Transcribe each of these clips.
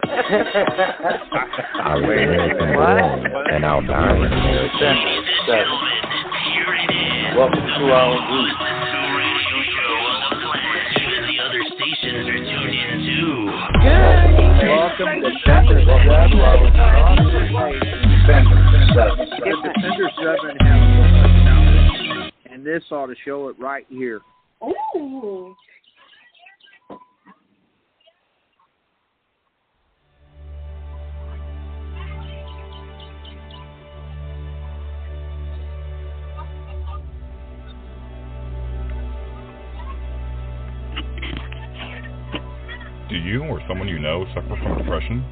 I was American born and I'll die in America. Welcome to our group. Welcome to Defender 7 has and this ought to show it right here. Ooh. Do you or someone you know suffer from depression?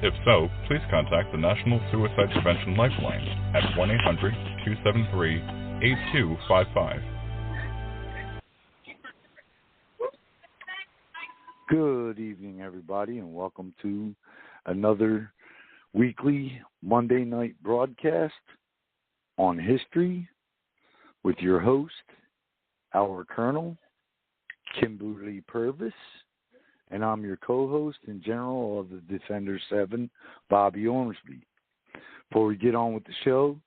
If so, please contact the National Suicide Prevention Lifeline at 1-800-273-8255. Good evening, everybody, and welcome to another weekly Monday night broadcast on history with your host, our Colonel, Kimberly PURVIS, and I'm your co-host and general of the Defender 7, Bobby Ormsby. Before we get on with the show,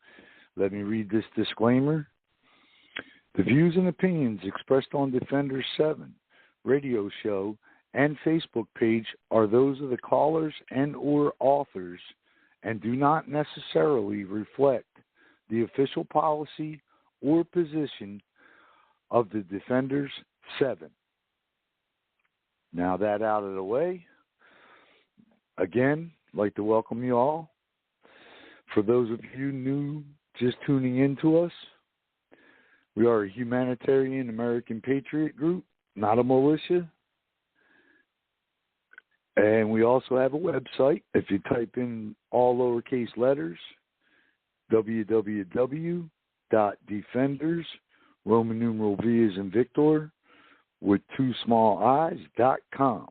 let me read this disclaimer. The views and opinions expressed on Defender 7 radio show and Facebook page are those of the callers and or authors and do not necessarily reflect the official policy or position of the Defenders 7. Now that out of the way, again, I'd like to welcome you all. For those of you new just tuning in to us, we are a humanitarian American patriot group, not a militia. And we also have a website. If you type in all lowercase letters, www.defenders, Roman numeral V as in Victor, with 2 small i's.com.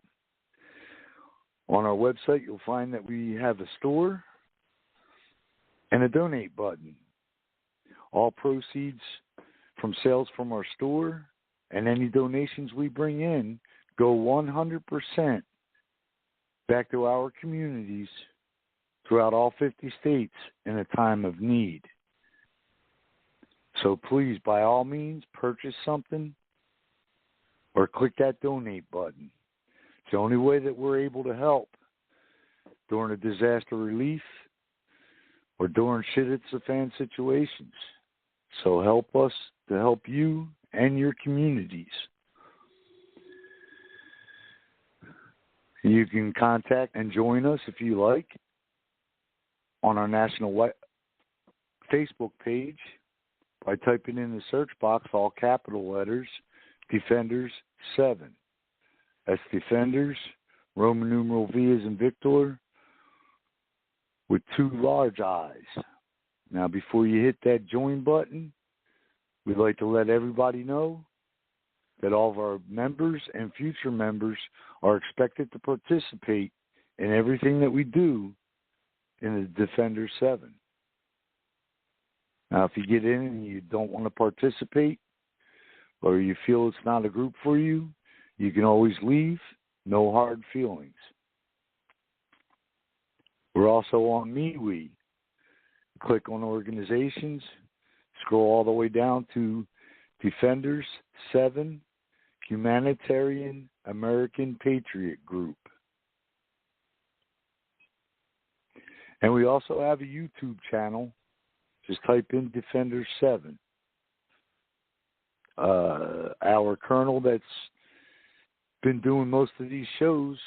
On our website, you'll find that we have a store and a donate button. All proceeds from sales from our store and any donations we bring in go 100% back to our communities throughout all 50 states in a time of need. So please, by all means, purchase something or click that donate button. It's the only way that we're able to help during a disaster relief or during shit-it's-a-fan situations. So help us to help you and your communities. You can contact and join us if you like on our national Facebook page by typing in the search box all capital letters, Defenders 7. That's Defenders, Roman numeral V as in Victor, with 2 large I's. Now, before you hit that join button, we'd like to let everybody know that all of our members and future members are expected to participate in everything that we do in the Defender 7. Now, if you get in and you don't want to participate, or you feel it's not a group for you, you can always leave. No hard feelings. We're also on MeWe. Click on organizations, scroll all the way down to Defenders 7 Humanitarian American Patriot Group. And we also have a YouTube channel. Just type in Defenders 7. Our colonel that's been doing most of these shows,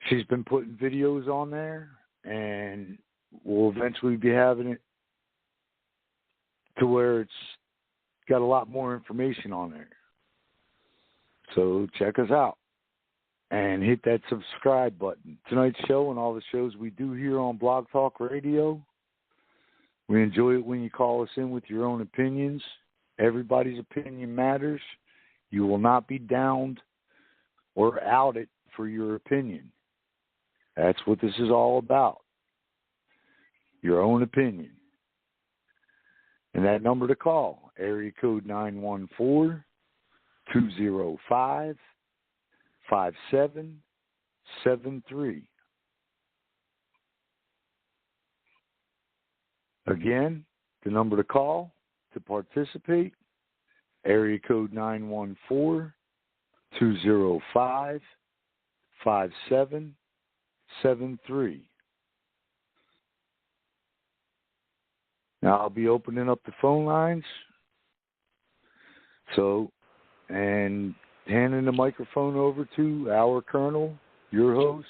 she's been putting videos on there, and we'll eventually be having it to where it's got a lot more information on there. So check us out and hit that subscribe button. Tonight's show and all the shows we do here on Blog Talk Radio, we enjoy it when you call us in with your own opinions. Everybody's opinion matters. You will not be downed or outed for your opinion. That's what this is all about. Your own opinion. And that number to call, area code 914-205-5767. 8PM-10PM-73. Again, the number to call to participate, area code 914-205-5773. Now I'll be opening up the phone lines. And handing the microphone over to our Colonel, your host,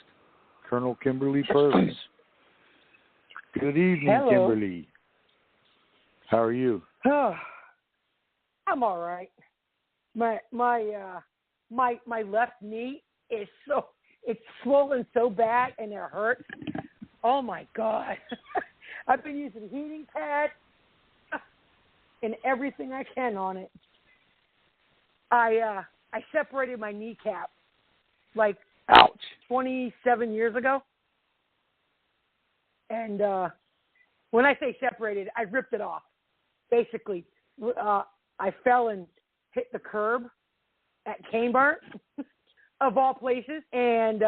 Colonel Kimberly PURVIS. Good evening, Hello. Kimberly. How are you? Oh, I'm all right. My left knee is it's swollen so bad and it hurts. Oh my God. I've been using heating pads and everything I can on it. I separated my kneecap like Ouch. 27 years ago. And when I say separated, I ripped it off. Basically, I fell and hit the curb at Kmart, of all places, and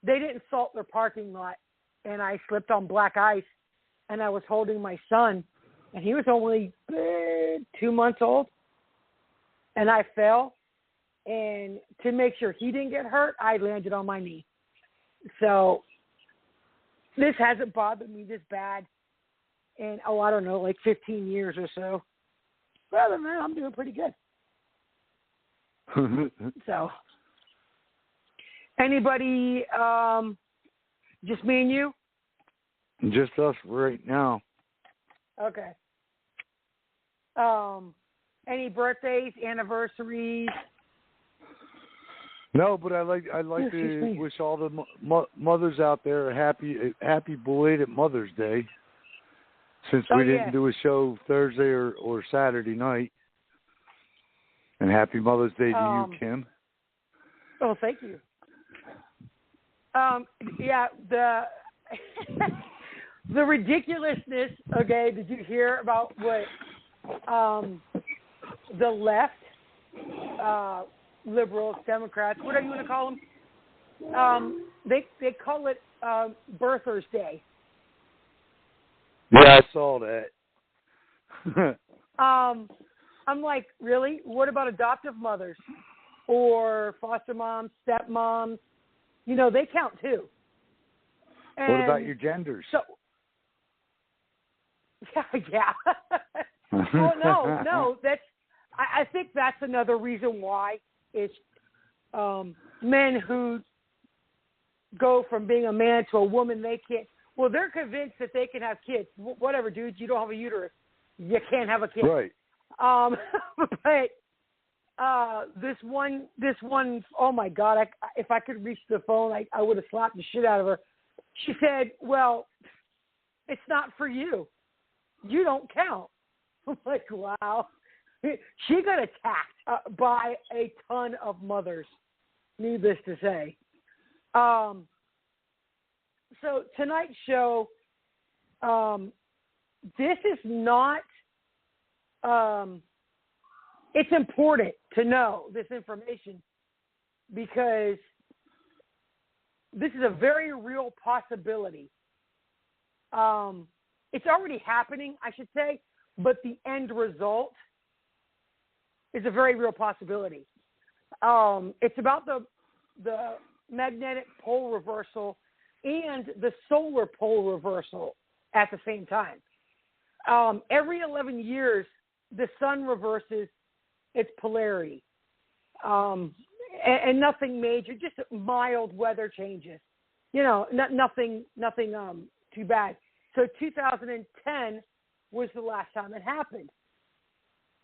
they didn't salt their parking lot, and I slipped on black ice, and I was holding my son, and he was only 2 months old, and I fell, and to make sure he didn't get hurt, I landed on my knee. So this hasn't bothered me this bad in, I don't know, like 15 years or so. But other than that, I'm doing pretty good. So, anybody, just me and you? Just us right now. Okay. Any birthdays, anniversaries? No, but I'd like to wish all the mothers out there a happy belated Mother's Day. Since we didn't do a show Thursday or Saturday night. And happy Mother's Day to you, Kim. Oh, thank you. Yeah, the the ridiculousness, okay, did you hear about what the left, liberals, Democrats, whatever you want to call them, they call it Birthers Day. Yeah, I saw that. I'm like, really? What about adoptive mothers or foster moms, stepmoms? You know, they count too. And what about your genders? So, yeah. Well, no. I think that's another reason why it's men who go from being a man to a woman. They can't. Well, they're convinced that they can have kids. Whatever, dude. You don't have a uterus. You can't have a kid. Right. But this one. Oh my God! If I could reach the phone, I would have slapped the shit out of her. She said, "Well, it's not for you. You don't count." I'm like, wow. She got attacked by a ton of mothers. Needless to say. So tonight's show, this is not, it's important to know this information because this is a very real possibility. It's already happening, I should say, but the end result is a very real possibility. It's about the magnetic pole reversal and the solar pole reversal at the same time. Every 11 years, the sun reverses its polarity. And nothing major, just mild weather changes. You know, nothing too bad. So 2010 was the last time it happened.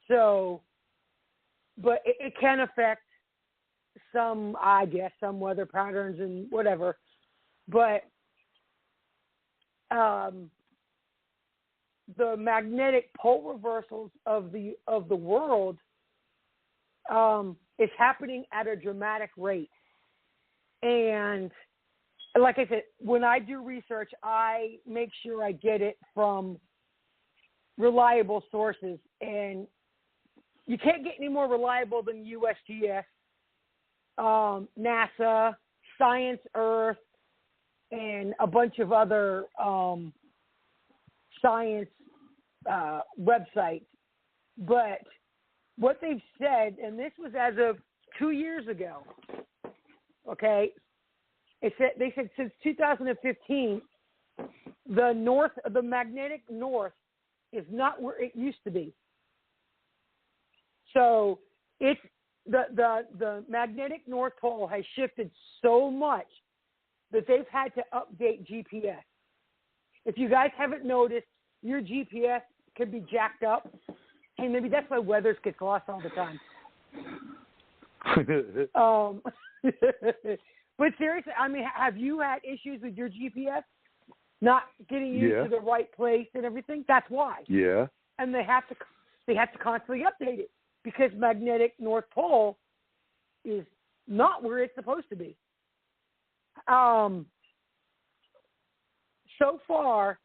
So, but it can affect some weather patterns and whatever. But the magnetic pole reversals of the world is happening at a dramatic rate. And like I said, when I do research, I make sure I get it from reliable sources. And you can't get any more reliable than USGS, NASA, Science Earth and a bunch of other science websites. But what they've said, and this was as of 2 years ago, okay, they said since 2015, the magnetic north is not where it used to be. So it's the magnetic North Pole has shifted so much that they've had to update GPS. If you guys haven't noticed, your GPS could be jacked up. Hey, maybe that's why Weathers gets lost all the time. But seriously, I mean, have you had issues with your GPS not getting you to the right place and everything? That's why. Yeah. And they have to constantly update it because magnetic North Pole is not where it's supposed to be. So far,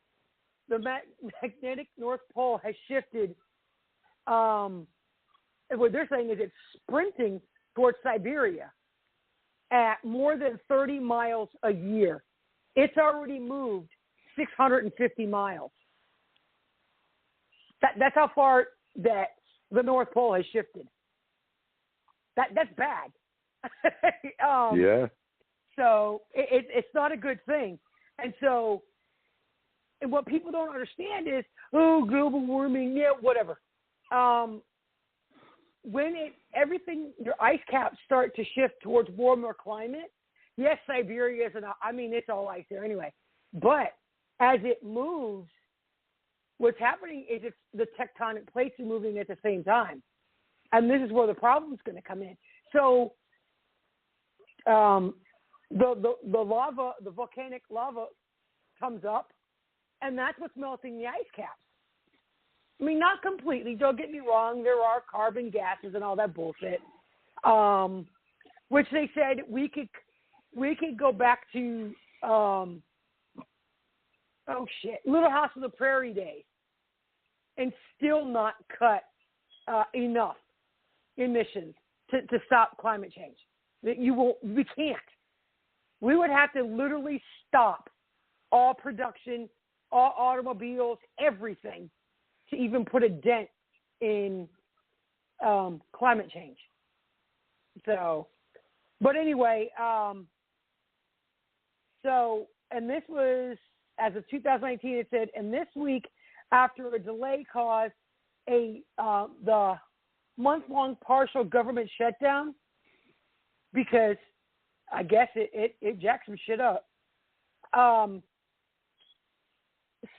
the magnetic North Pole has shifted. And what they're saying is it's sprinting towards Siberia at more than 30 miles a year. It's already moved 650 miles. That's how far that the North Pole has shifted. That's bad. Yeah. So it's not a good thing. And what people don't understand is, global warming, yeah, whatever. When your ice caps start to shift towards warmer climate, yes, Siberia is it's all ice there anyway. But as it moves, what's happening is the tectonic plates are moving at the same time. And this is where the problem's going to come in. So the lava, the volcanic lava comes up, and that's what's melting the ice caps. I mean, not completely. Don't get me wrong. There are carbon gases and all that bullshit, which they said we could go back to Little House on the Prairie days and still not cut enough emissions to stop climate change. We can't. We would have to literally stop all production, all automobiles, everything, to even put a dent in climate change. So, but anyway, and this was, as of 2019, it said, and this week, after a delay caused the month-long partial government shutdown, because I guess it jacked some shit up.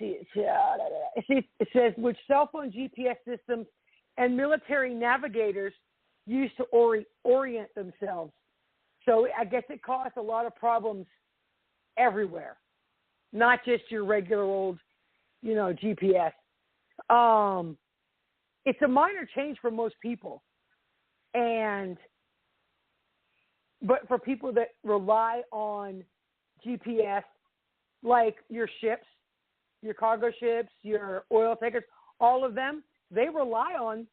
It says which cell phone GPS systems and military navigators use to orient themselves. So I guess it caused a lot of problems everywhere, not just your regular old, GPS. It's a minor change for most people, but for people that rely on GPS, like your ships, your cargo ships, your oil tankers, all of them, they rely on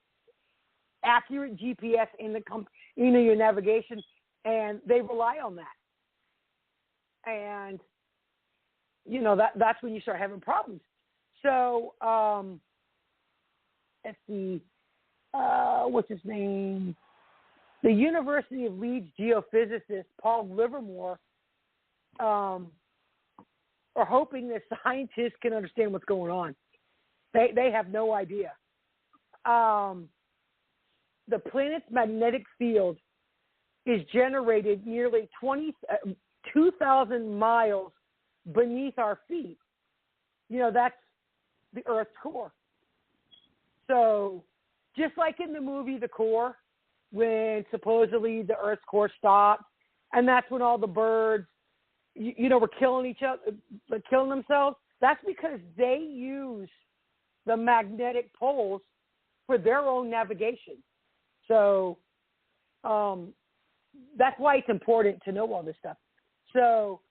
accurate GPS in your navigation, and they rely on that. And that's when you start having problems. So let's see, what's his name? The University of Leeds geophysicist Paul Livermore are hoping that scientists can understand what's going on. They have no idea. The planet's magnetic field is generated nearly 2,000 miles beneath our feet. That's the Earth's core. So just like in the movie The Core, when supposedly the Earth's core stopped, and that's when all the birds, were killing each other, killing themselves, that's because they use the magnetic poles for their own navigation. So that's why it's important to know all this stuff. So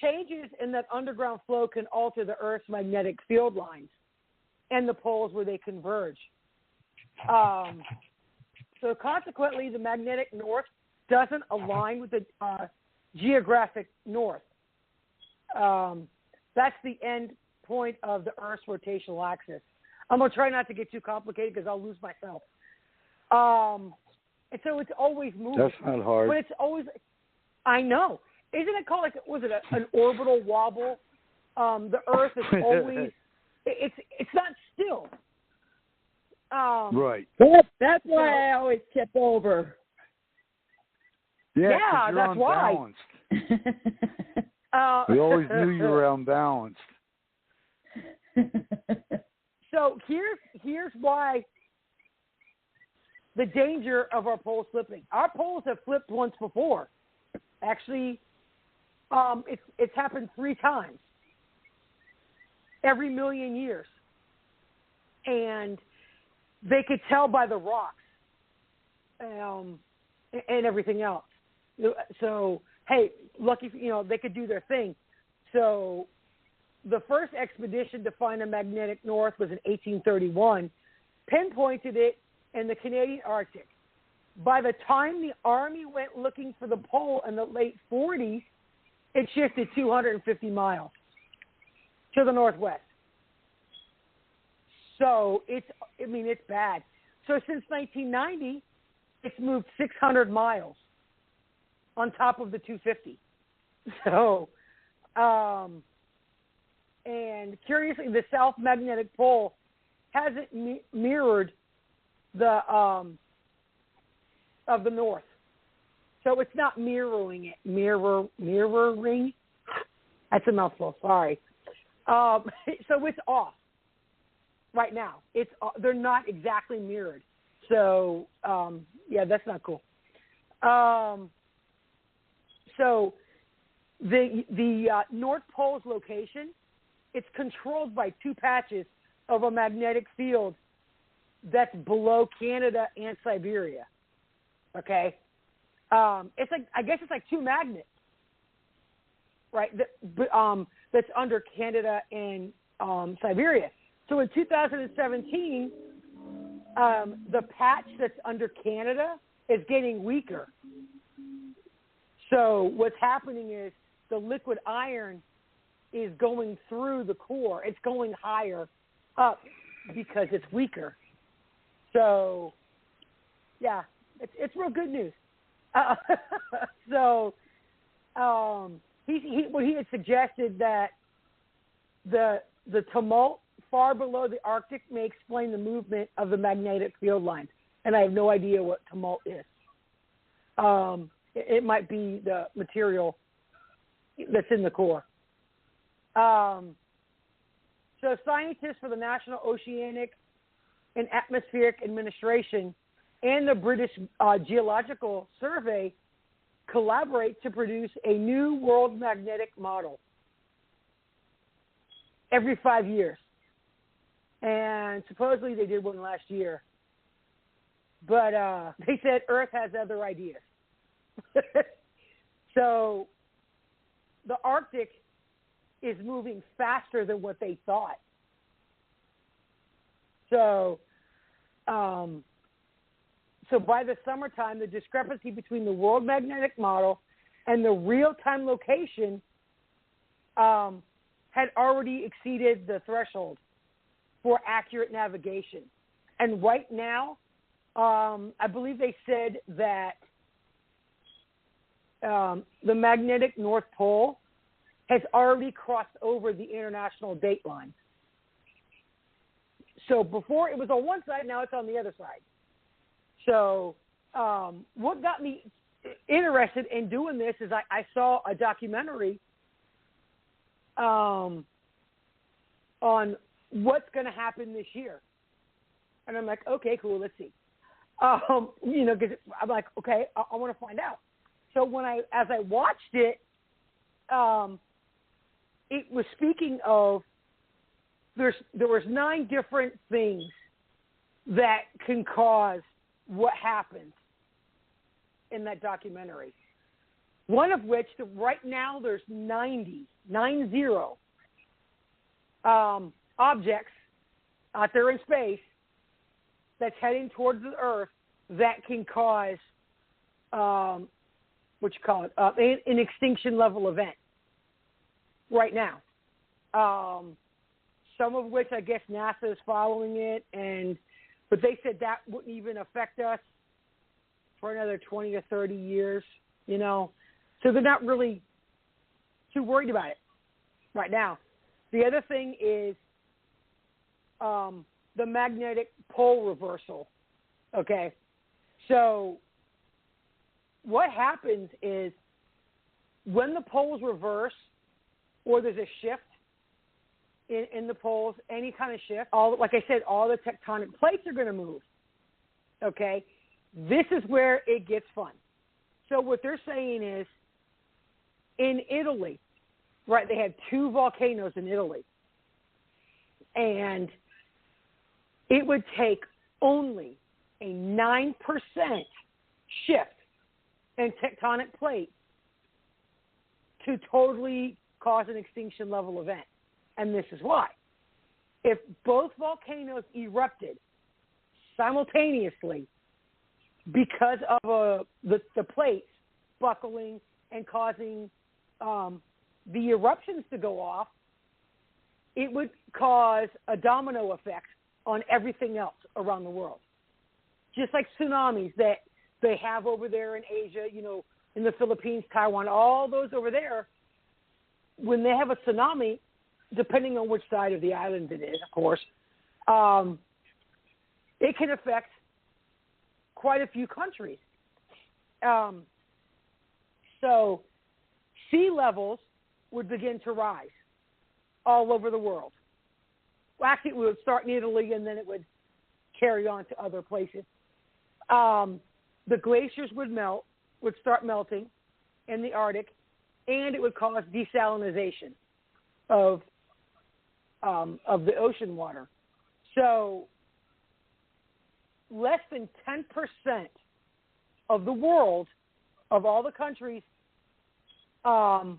changes in that underground flow can alter the Earth's magnetic field lines and the poles where they converge. So consequently, the magnetic north doesn't align with the geographic north. That's the end point of the Earth's rotational axis. I'm going to try not to get too complicated because I'll lose myself. And so it's always moving. That's not hard. But it's always, I know. Isn't it called, like, was it an orbital wobble? The Earth is always, it's not still. Right. That's why I always tip over. Yeah, that's why. We always knew you were unbalanced. So here's why the danger of our poles flipping. Our poles have flipped once before. Actually, it's happened 3 times every million years. And they could tell by the rocks and everything else. So, hey, lucky, they could do their thing. So the first expedition to find the magnetic north was in 1831, pinpointed it in the Canadian Arctic. By the time the Army went looking for the pole in the late 40s, it shifted 250 miles to the northwest. So it's bad. So since 1990, it's moved 600 miles on top of the 250. So, and curiously, the South Magnetic Pole hasn't mirrored the of the North. So it's not mirroring it. Mirroring? That's a mouthful. Sorry. So it's off right now. They're not exactly mirrored. So yeah, that's not cool. So the North Pole's location, it's controlled by 2 patches of a magnetic field that's below Canada and Siberia. Okay, it's like, I guess it's like 2 magnets, right? That's under Canada and Siberia. So in 2017, the patch that's under Canada is getting weaker. So what's happening is the liquid iron is going through the core. It's going higher up because it's weaker. So, yeah, it's real good news. So he had suggested that the tumult far below the Arctic may explain the movement of the magnetic field lines. And I have no idea what tumult is. It might be the material that's in the core. So scientists for the National Oceanic and Atmospheric Administration and the British Geological Survey collaborate to produce a new world magnetic model every 5 years. And supposedly they did one last year. But they said Earth has other ideas. So the Arctic is moving faster than what they thought. So by the summertime, the discrepancy between the world magnetic model and the real-time location had already exceeded the threshold for accurate navigation. And right now, I believe they said that the magnetic North Pole has already crossed over the international date line. So before it was on one side, now it's on the other side. So what got me interested in doing this is I saw a documentary on what's going to happen this year. And I'm like, okay, cool, let's see. Because I'm like, okay, I want to find out. So as I watched it, it was speaking of there was 9 different things that can cause what happens in that documentary. One of which, right now, there's 90 objects out there in space that's heading towards the Earth that can cause an extinction level event right now. Some of which I guess NASA is following it, but they said that wouldn't even affect us for another 20 or 30 years, so they're not really too worried about it right now. The other thing is the magnetic pole reversal, okay? So what happens is when the poles reverse or there's a shift in the poles, any kind of shift, like I said, all the tectonic plates are going to move, okay? This is where it gets fun. So what they're saying is in Italy, right, they had 2 volcanoes in Italy, and it would take only a 9% shift in tectonic plates to totally cause an extinction level event. And this is why. If both volcanoes erupted simultaneously because of the plates buckling and causing the eruptions to go off, it would cause a domino effect on everything else around the world. Just like tsunamis that they have over there in Asia, in the Philippines, Taiwan, all those over there, when they have a tsunami, depending on which side of the island it is, of course, it can affect quite a few countries. So sea levels would begin to rise all over the world. Well, actually, it would start in Italy, and then it would carry on to other places. The glaciers would start melting in the Arctic, and it would cause desalinization of the ocean water. So less than 10% of the world, of all the countries that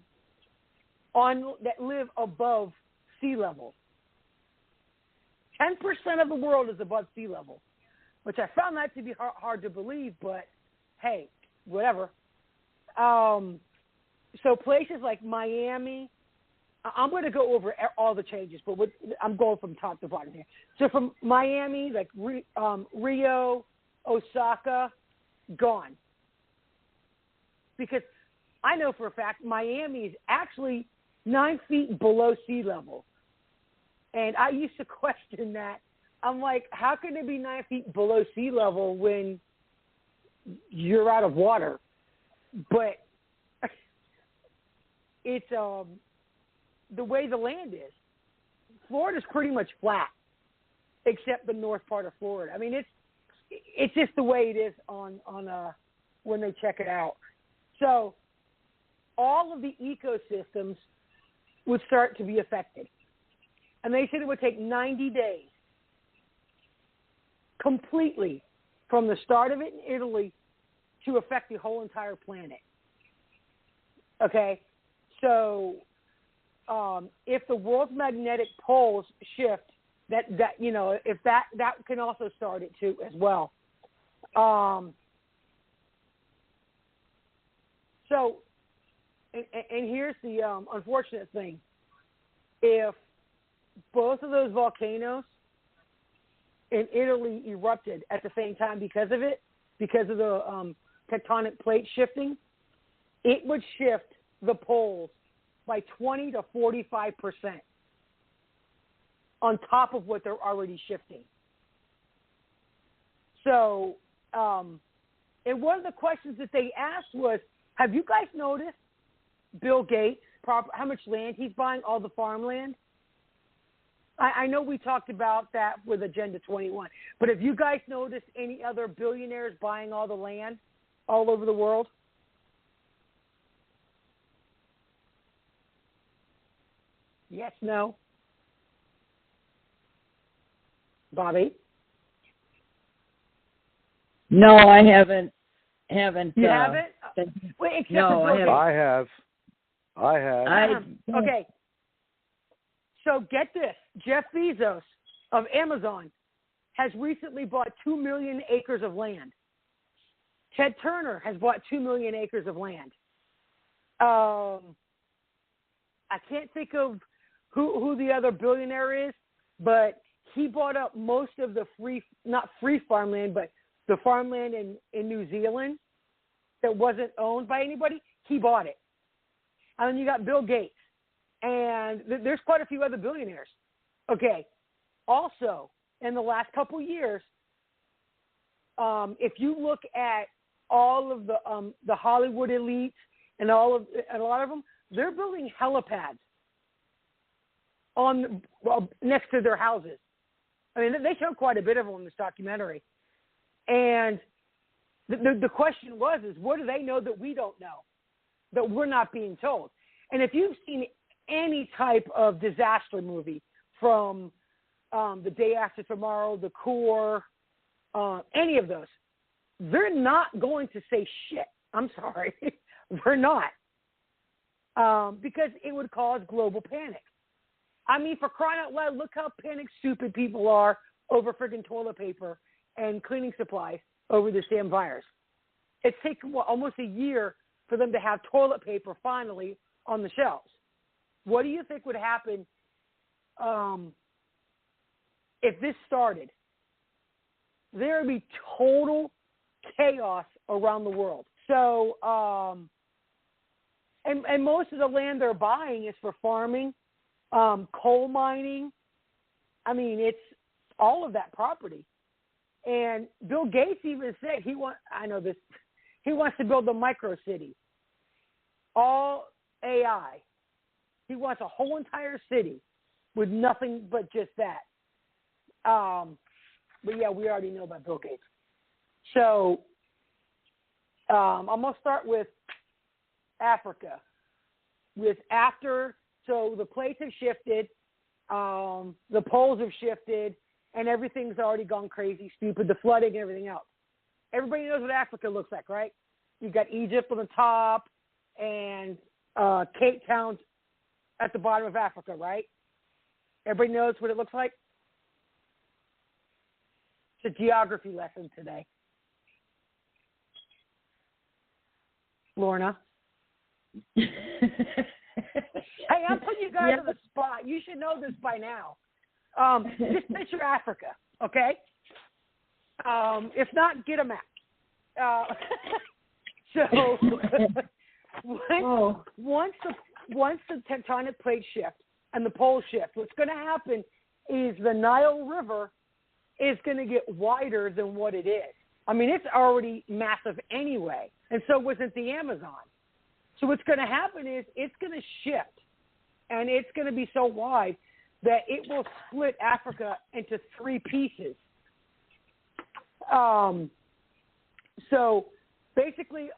live above sea level, 10% of the world is above sea level, which I found that to be hard to believe, but hey, whatever. So places like Miami, I'm going to go over all the changes, but I'm going from top to bottom here. So from Miami, like Rio, Osaka, gone. Because I know for a fact Miami is actually 9 feet below sea level. And I used to question that. I'm like, how can it be 9 feet below sea level when you're out of water? But it's the way the land is. Florida's pretty much flat, except the north part of Florida. I mean, it's just the way it is on when they check it out. So all of the ecosystems would start to be affected. And they said it would take 90 days completely from the start of it in Italy to affect the whole entire planet. Okay? So if the world's magnetic poles shift, if that can also start it too as well. So, and here's the unfortunate thing. If both of those volcanoes in Italy erupted at the same time because of the tectonic plate shifting, it would shift the poles by 20 to 45% on top of what they're already shifting. So, and one of the questions that they asked was, have you guys noticed Bill Gates, how much land he's buying, all the farmland? I know we talked about that with Agenda 21, but have you guys noticed any other billionaires buying all the land all over the world? Yes, no? Bobby? No, I haven't. You haven't? Wait, except no, for Bill Gates. I have. Okay. So get this. Jeff Bezos of Amazon has recently bought 2 million acres of land. Ted Turner has bought 2 million acres of land. I can't think of who the other billionaire is, but he bought up most of the not free farmland, but the farmland in New Zealand that wasn't owned by anybody. He bought it. And then you got Bill Gates. And there's quite a few other billionaires. Okay. Also, in the last couple of years, if you look at all of the Hollywood elites and a lot of them, they're building helipads next to their houses. I mean, they show quite a bit of them in this documentary. And the question is what do they know that we don't know, that we're not being told? And if you've seen any type of disaster movie from The Day After Tomorrow, The Core, any of those, they're not going to say shit. I'm sorry. They're not. Because it would cause global panic. I mean, for crying out loud, look how panicked stupid people are over friggin' toilet paper and cleaning supplies over this damn virus. It's taken almost a year for them to have toilet paper finally on the shelves. What do you think would happen if this started? There would be total chaos around the world. So, and most of the land they're buying is for farming, coal mining. I mean, it's all of that property. And Bill Gates even said he wants to build a micro city, all AI. He wants a whole entire city with nothing but just that. But yeah, we already know about Bill Gates. So I'm going to start with Africa. So the plates have shifted, the poles have shifted, and everything's already gone crazy, stupid, the flooding and everything else. Everybody knows what Africa looks like, right? You've got Egypt on the top and Cape Town at the bottom of Africa, right? Everybody knows what it looks like? It's a geography lesson today. Lorna? Hey, I'm putting you guys on the spot. You should know this by now. Just picture Africa, okay? If not, get a map. So once the tectonic plates shift and the poles shift, what's going to happen is the Nile River is going to get wider than what it is. I mean, it's already massive anyway, and so wasn't the Amazon. So what's going to happen is it's going to shift, and it's going to be so wide that it will split Africa into 3 pieces. So basically,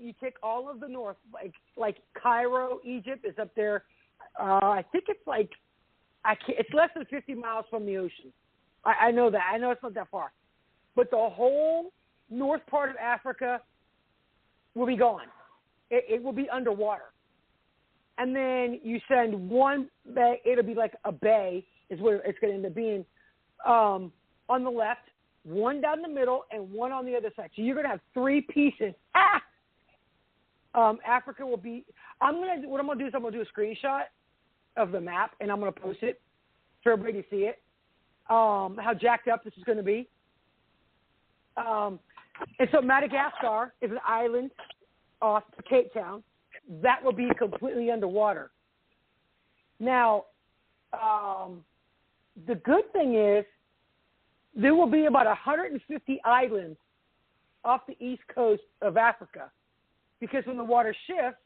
you take all of the north, like Cairo, Egypt is up there. I think it's it's less than 50 miles from the ocean. I know that. I know it's not that far. But the whole north part of Africa will be gone. It will be underwater. And then you send one bay, it'll be like a bay is where it's going to end up being, on the left, one down the middle, and one on the other side. So you're going to have 3 pieces. Africa will be, what I'm going to do is I'm going to do a screenshot of the map, and I'm going to post it for everybody to see it, how jacked up this is going to be. And so Madagascar is an island off Cape Town. That will be completely underwater. Now, the good thing is there will be about 150 islands off the east coast of Africa, because when the water shifts,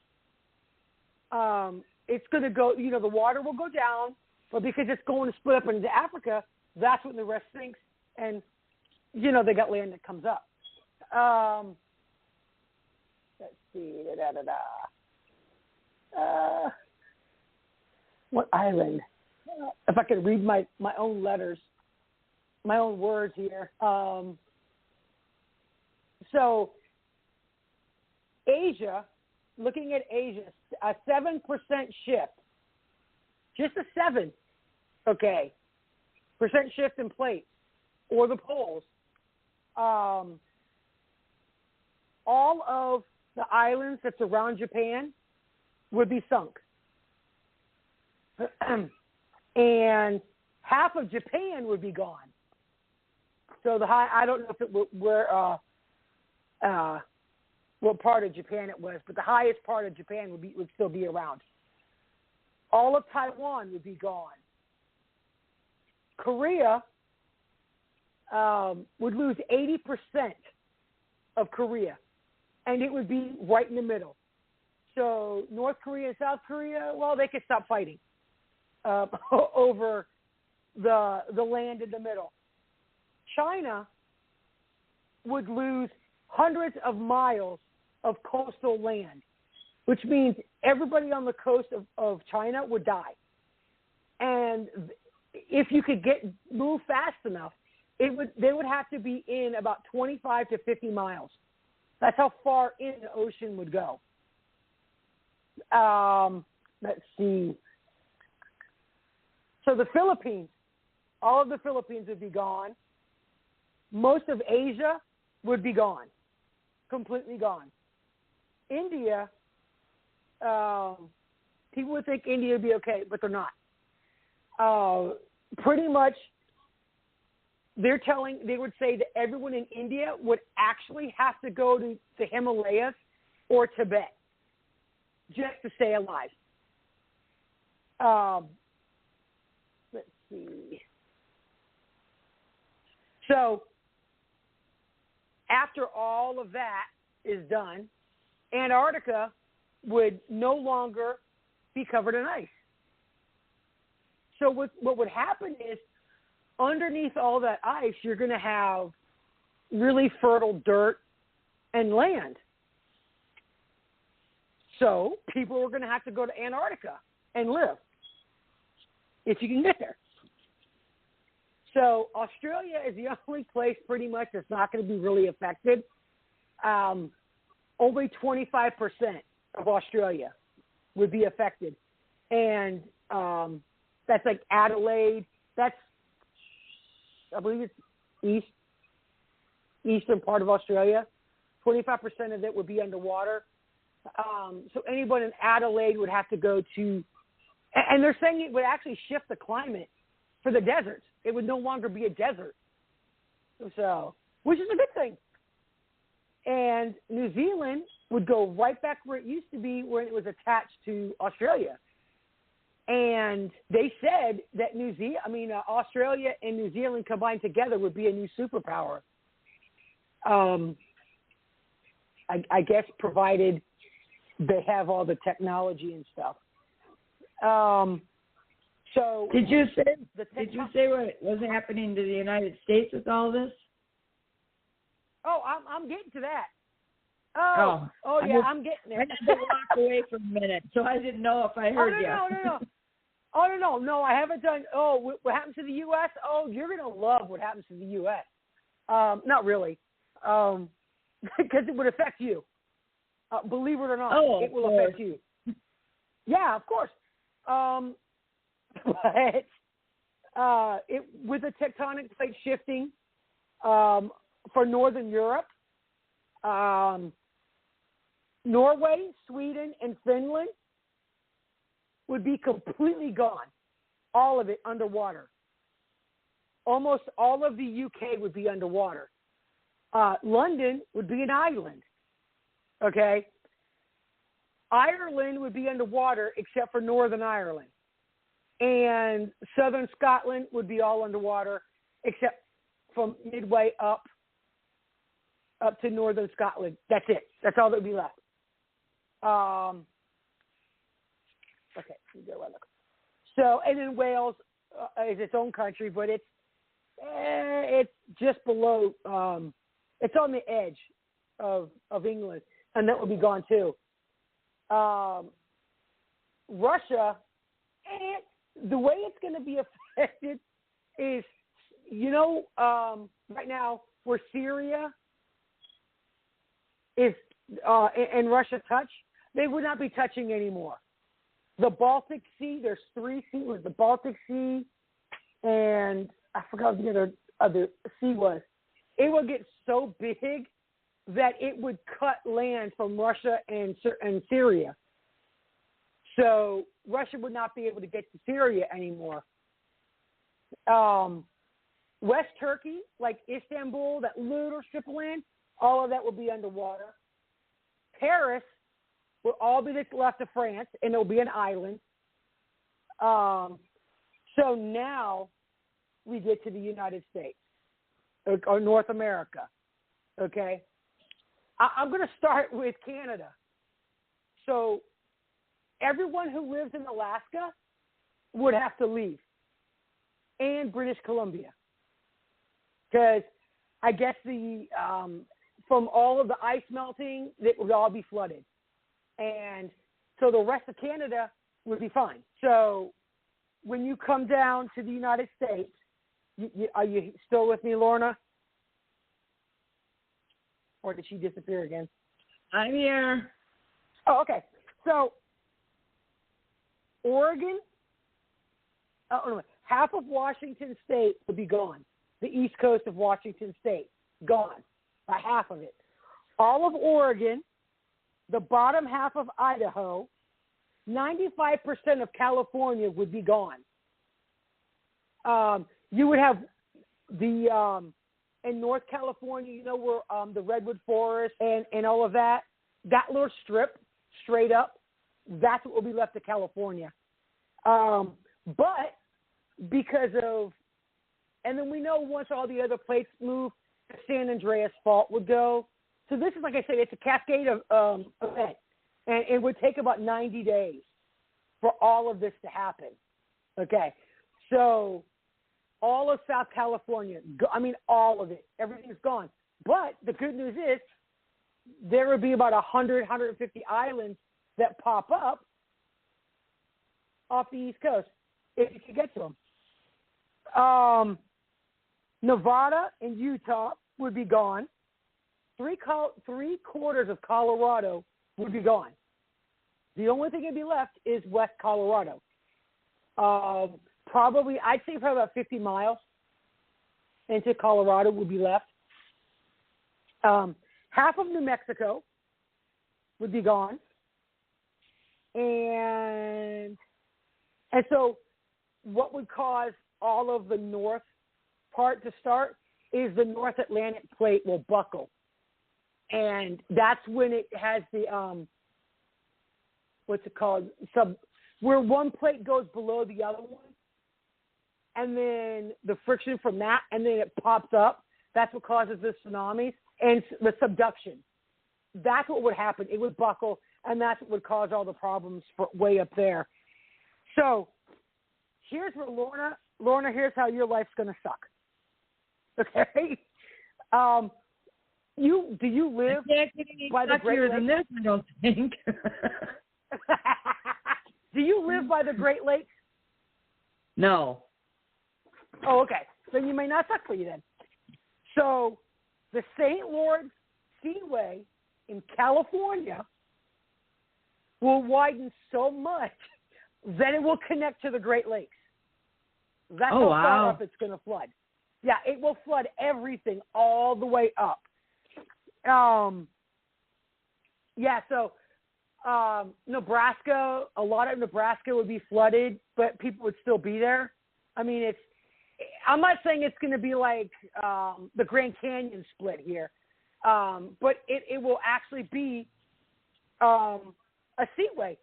it's going to go, the water will go down, but because it's going to split up into Africa, that's when the rest sinks, and, they got land that comes up. Let's see, what island? If I could read my own letters, my own words here. So Asia, looking at Asia, a 7% shift, just a 7, okay, % shift in plates or the poles. all of the islands that surround Japan would be sunk. And half of Japan would be gone. So I don't know if it what part of Japan it was, but the highest part of Japan would still be around. All of Taiwan would be gone. Korea would lose 80% of Korea, and it would be right in the middle. So North Korea and South Korea, well, they could stop fighting over the land in the middle. China would lose hundreds of miles of coastal land, which means everybody on the coast of China would die. And if you could move fast enough, they would have to be in about 25 to 50 miles. That's how far in the ocean would go. Let's see. So the Philippines, all of the Philippines would be gone. Most of Asia would be gone, completely gone. India, people would think India would be okay, but they're not. Pretty much, they would say that everyone in India would actually have to go to the Himalayas or Tibet just to stay alive. Let's see. So, after all of that is done, Antarctica would no longer be covered in ice. So what would happen is, underneath all that ice, you're going to have really fertile dirt and land. So people are going to have to go to Antarctica and live, if you can get there. So Australia is the only place pretty much that's not going to be really affected. Only 25% of Australia would be affected. And that's like Adelaide. That's, I believe it's eastern part of Australia. 25% of it would be underwater. So anyone in Adelaide would have to go to, and they're saying it would actually shift the climate for the deserts. It would no longer be a desert. So, which is a good thing. And New Zealand would go right back where it used to be when it was attached to Australia. And they said that Australia and New Zealand combined together would be a new superpower. I guess provided they have all the technology and stuff. So did you say what was happening to the United States with all this? Oh, I'm getting to that. Oh Yeah, I'm getting there. I had to walk away for a minute, so I didn't know if I heard you. No. No, I haven't done. Oh, what happens to the U.S.? Oh, you're gonna love what happens to the U.S. Not really, because it would affect you. Believe it or not, it will affect you. Yeah, of course. But with the tectonic plate shifting for Northern Europe, Norway, Sweden, and Finland would be completely gone. All of it underwater. Almost all of the UK would be underwater. London would be an island. Okay? Ireland would be underwater except for Northern Ireland. And southern Scotland would be all underwater except from midway up to northern Scotland. That's it. That's all that would be left. Okay, go ahead. So, and then Wales is its own country, but it's just below. It's on the edge of England, and that would be gone too. Russia, the way it's going to be affected is, right now where Syria is and Russia touch, they would not be touching anymore. The Baltic Sea, there's 3 seas. The Baltic Sea, and I forgot what the other sea was. It will get so big that it would cut land from Russia and Syria. So Russia would not be able to get to Syria anymore. West Turkey, like Istanbul, that little strip of land, all of that will be underwater. Paris will all be left to France, and it'll be an island. So now we get to the United States or North America, okay? I'm going to start with Canada. So everyone who lives in Alaska would have to leave, and British Columbia, because I guess from all of the ice melting, it would all be flooded. And so the rest of Canada would be fine. So when you come down to the United States, are you still with me, Lorna? Or did she disappear again? I'm here. Oh, okay. So Oregon, half of Washington State would be gone. The east coast of Washington State, gone by half of it. All of Oregon, the bottom half of Idaho, 95% of California would be gone. You would have in North California, you know, where the Redwood Forest and all of that, that little strip straight up, that's what will be left of California. But because of, and then we know once all the other plates move, the San Andreas Fault would go. So this is, like I said, it's a cascade of event. And it would take about 90 days for all of this to happen. Okay. So all of South California, all of it, everything's gone. But the good news is there would be about 100, 150 islands that pop up off the East Coast if you could get to them. Nevada and Utah would be gone. Three-quarters of Colorado would be gone. The only thing that'd be left is West Colorado. I'd say probably about 50 miles into Colorado would be left. Half of New Mexico would be gone. And so what would cause all of the north part to start is the North Atlantic plate will buckle. And that's when it has the, what's it called? Where one plate goes below the other one. And then the friction from that, and then it pops up. That's what causes the tsunamis and the subduction. That's what would happen. It would buckle, and that's what would cause all the problems for way up there. So here's where Lorna, here's how your life's going to suck. Okay? Do you live by the Great Lakes? This, I don't think. Do you live by the Great Lakes? No. Oh, okay. Then you may not suck for you then. So the St. Lawrence Seaway in California will widen so much that it will connect to the Great Lakes. That's how far up it's going to flood. Yeah, it will flood everything all the way up. Nebraska, a lot of Nebraska would be flooded, but people would still be there. I mean, I'm not saying it's going to be like the Grand Canyon split here, but it will actually be a seaway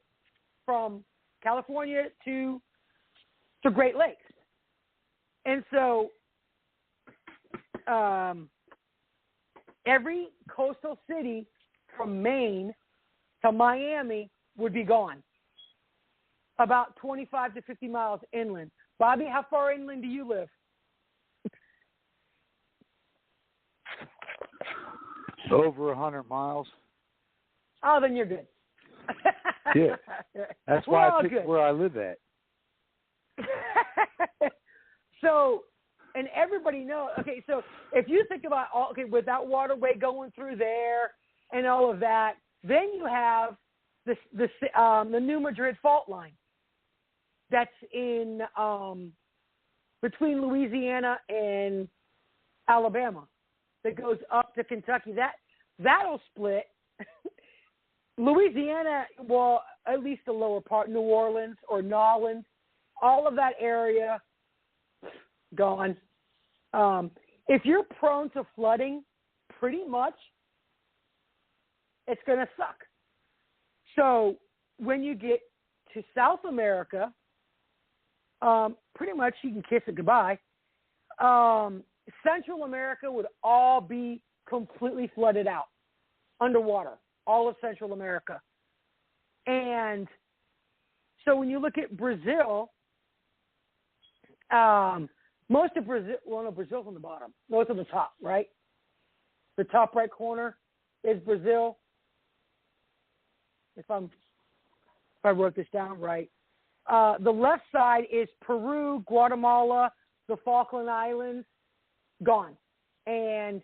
from California to Great Lakes. And so every coastal city from Maine to Miami would be gone, about 25 to 50 miles inland. Bobby, how far inland do you live? Over 100 miles. Oh, then you're good. Yeah, that's why I picked where I live at. So, and everybody knows. Okay, so if you think about with that waterway going through there and all of that, then you have the New Madrid fault line. That's in between Louisiana and Alabama that goes up to Kentucky. that'll split. Louisiana, well, at least the lower part, New Orleans or Nolens, all of that area, gone. If you're prone to flooding, pretty much, it's going to suck. So when you get to South America, pretty much you can kiss it goodbye. Central America would all be completely flooded out, underwater, all of Central America. And so when you look at Brazil, most of Brazil, well, no, Brazil's on the bottom. No, it's on the top, right? The top right corner is Brazil. If I wrote this down right. The left side is Peru, Guatemala, the Falkland Islands, gone. And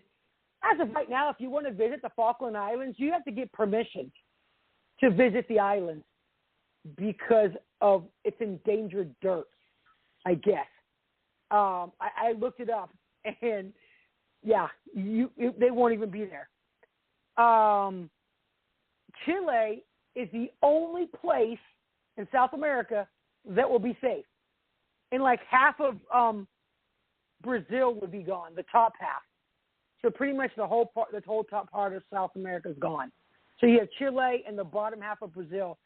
as of right now, if you want to visit the Falkland Islands, you have to get permission to visit the islands because of its endangered dirt, I guess. I looked it up, and yeah, they won't even be there. Chile is the only place in South America that will be safe. And like half of Brazil would be gone, the top half. So pretty much the whole top part of South America is gone. So you have Chile and the bottom half of Brazil.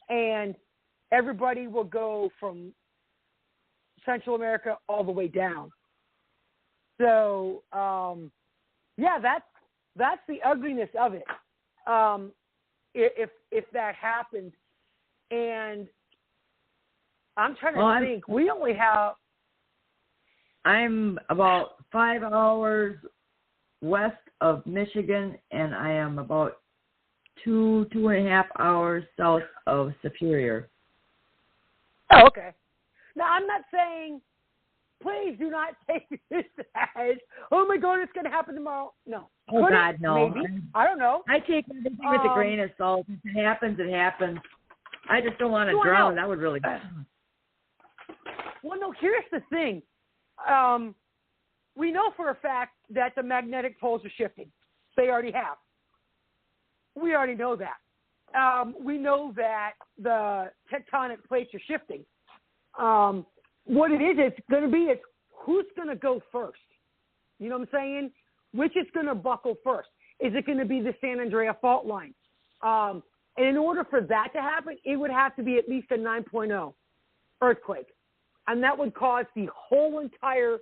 And everybody will go from Central America all the way down. So, yeah, that's the ugliness of it. If that happens. And I'm trying to think. We only have... I'm about 5 hours west of Michigan, and I am about 2.5 hours south of Superior. Oh, okay. Now, I'm not saying, please do not take this as, oh, my God, it's going to happen tomorrow. No. Oh, God, no. Maybe. I don't know. I take everything with a grain of salt. If it happens, it happens. I just don't want to drown. That would really... Well, no, here's the thing. We know for a fact that the magnetic poles are shifting. They already have. We already know that. We know that the tectonic plates are shifting. What it is, it's going to be, it's who's going to go first? You know what I'm saying? Which is going to buckle first? Is it going to be the San Andreas fault line? And in order for that to happen, it would have to be at least a 9.0 earthquake. And that would cause the whole entire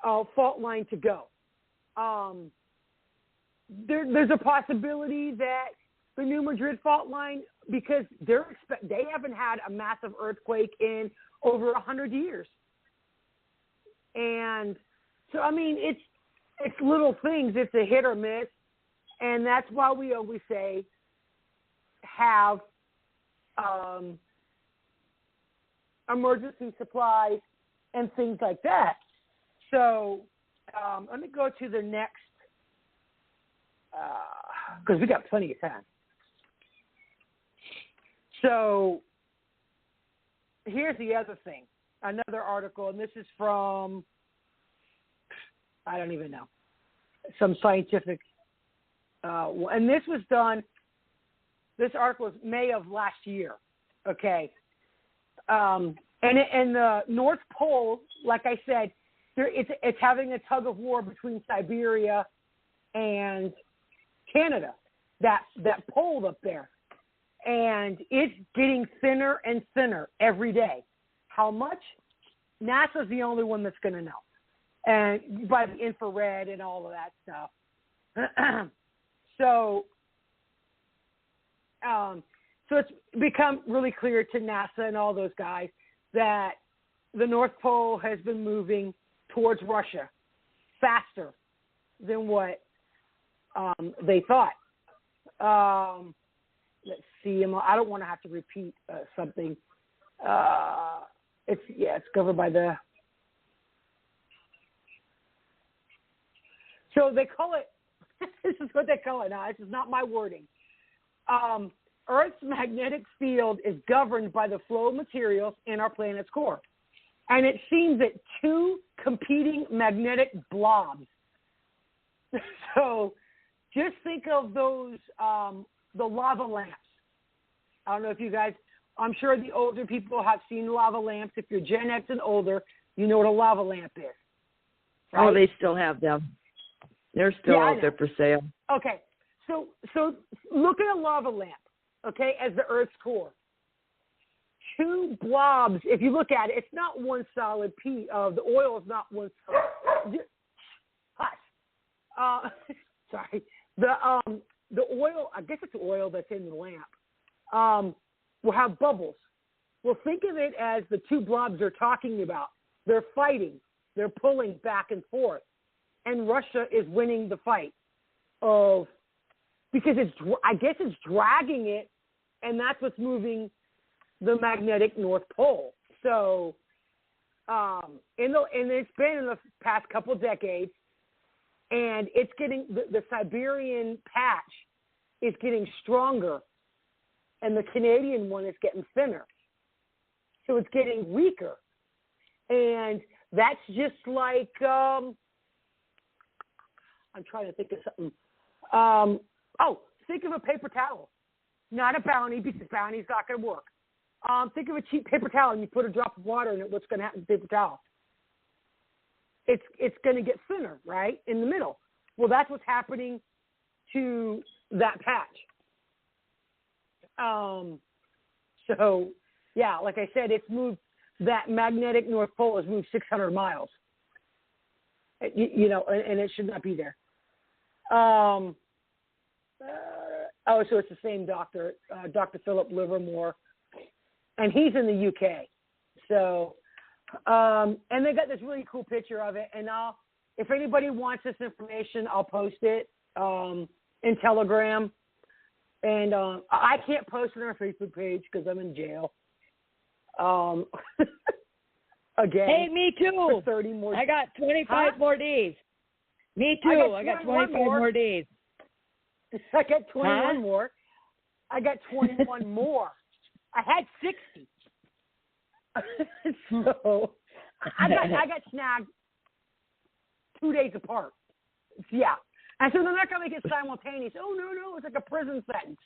fault line to go. There's a possibility that the New Madrid fault line, because they haven't had a massive earthquake in over 100 years. And so, I mean, it's little things. It's a hit or miss. And that's why we always say have emergency supplies and things like that. So let me go to the next, because we got plenty of time. So here's the other thing, another article, and this is from, I don't even know, some scientific, and this was done, this article was May of last year, okay? And the North Pole, like I said, it's having a tug of war between Siberia and Canada, that pole up there. And it's getting thinner and thinner every day. How much? NASA's the only one that's going to know. And by the infrared and all of that stuff. So it's become really clear to NASA and all those guys that the North Pole has been moving towards Russia faster than what they thought. Let's see. I don't want to have to repeat something. It's covered by the. So they call it. This is what they call it now. This is not my wording. Earth's magnetic field is governed by the flow of materials in our planet's core. And it seems that two competing magnetic blobs. So just think of those, the lava lamps. I don't know if you guys, I'm sure the older people have seen lava lamps. If you're Gen X and older, you know what a lava lamp is. Right? Oh, they still have them. They're still out there for sale. Okay. So look at a lava lamp, okay, as the Earth's core. Two blobs, if you look at it, it's not one solid piece. The oil is not one solid. Hush. Sorry. The oil, I guess it's oil that's in the lamp, will have bubbles. Well, think of it as the two blobs they're talking about. They're fighting. They're pulling back and forth. And Russia is winning the fight because I guess it's dragging it, and that's what's moving the magnetic North Pole. So, and it's been in the past couple decades, and it's getting the Siberian patch is getting stronger, and the Canadian one is getting thinner. So it's getting weaker, and that's just like I'm trying to think of something. Think of a paper towel, not a Bounty, because Bounty's not going to work. Think of a cheap paper towel, and you put a drop of water in it. What's going to happen to the paper towel? It's going to get thinner, right, in the middle. Well, that's what's happening to that patch. So, yeah, like I said, it's moved. That magnetic North Pole has moved 600 miles. You know, and it should not be there. So it's the same doctor, Dr. Philip Livermore, and he's in the UK. So, and they got this really cool picture of it. And if anybody wants this information, I'll post it in Telegram. And I can't post it on our Facebook page because I'm in jail. Again. Hey, me too. For 30 more. I got 25 more days. Me too. I got 25 more days. I got 21 more. I got 21 more. I had 60. So I got snagged 2 days apart. Yeah. And so they're not going to make it simultaneous. Oh, no, it's like a prison sentence.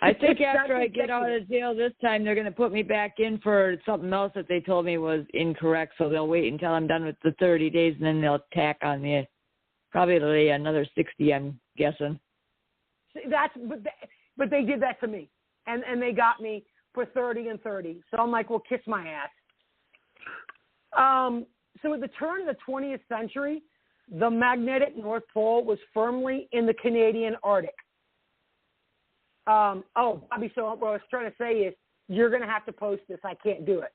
I think after I get out of jail this time, they're going to put me back in for something else that they told me was incorrect. So they'll wait until I'm done with the 30 days, and then they'll tack on me probably another 60, I'm guessing. But they did that to me, and they got me for 30 and 30. So I'm like, well, kiss my ass. So at the turn of the 20th century, the magnetic North Pole was firmly in the Canadian Arctic. Bobby, so what I was trying to say is you're going to have to post this. I can't do it.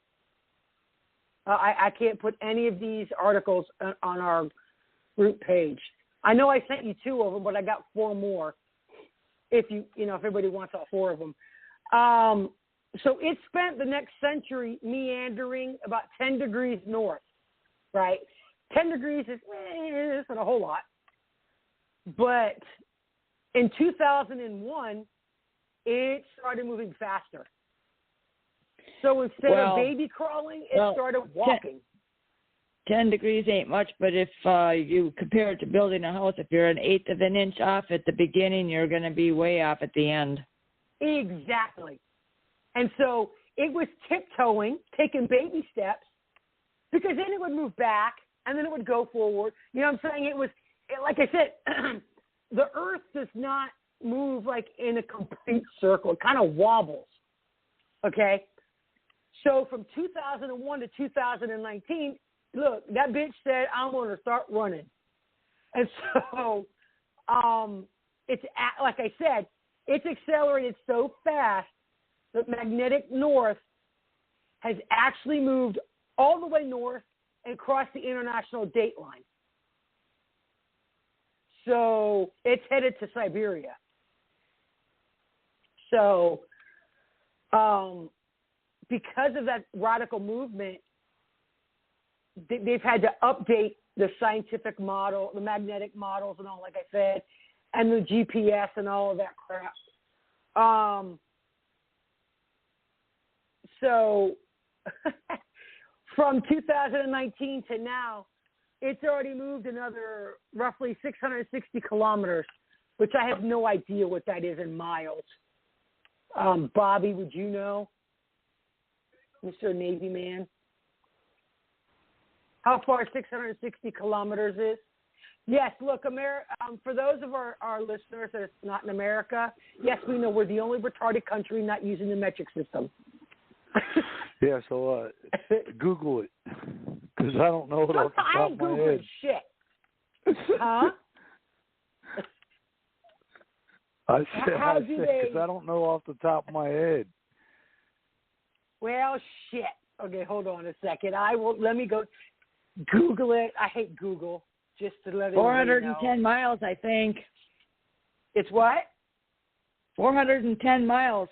I can't put any of these articles on our group page. I know I sent you 2 of them, but I got 4 more if everybody wants all 4 of them. So it spent the next century meandering about 10 degrees north, right? 10 degrees is not a whole lot. But in 2001, it started moving faster. So instead of baby crawling, it started walking. 10 degrees ain't much, but if you compare it to building a house, if you're 1/8 of an inch off at the beginning, you're going to be way off at the end. Exactly. And so it was tiptoeing, taking baby steps, because then it would move back, and then it would go forward. You know what I'm saying? Like I said, the Earth does not move like in a complete circle. It kind of wobbles, okay? So from 2001 to 2019, look, that bitch said, I'm going to start running. And so like I said, it's accelerated so fast that magnetic north has actually moved all the way north and crossed the international date line. So it's headed to Siberia. So because of that radical movement, they've had to update the scientific model, the magnetic models and all, like I said, and the GPS and all of that crap. So from 2019 to now, it's already moved another roughly 660 kilometers which I have no idea what that is in miles. Bobby, would you know? Mr. Navy man. How far 660 kilometers is? Yes, look, for those of our listeners that are not in America, yes, we know we're the only retarded country not using the metric system. Yeah, so Google it, because I don't know it off the top of my head. I ain't Googling shit. Huh? I said, because I don't know off the top of my head. Well, shit. Okay, hold on a second. Let me go Google it. I hate Google. Just to let 410 miles, I think. It's what? 410 miles.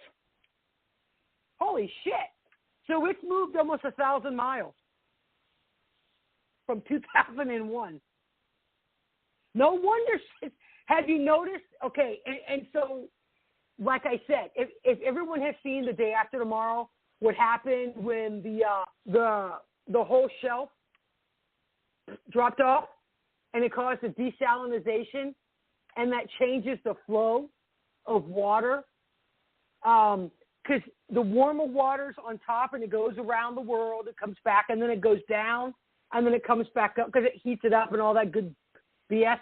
Holy shit. So it's moved almost 1,000 miles from 2001. No wonder. Have you noticed? Okay, and so, like I said, if everyone has seen The Day After Tomorrow, what happened when the whole shelf dropped off and it caused a desalinization, and that changes the flow of water, because the warmer water's on top and it goes around the world, it comes back, and then it goes down, and then it comes back up because it heats it up and all that good BS.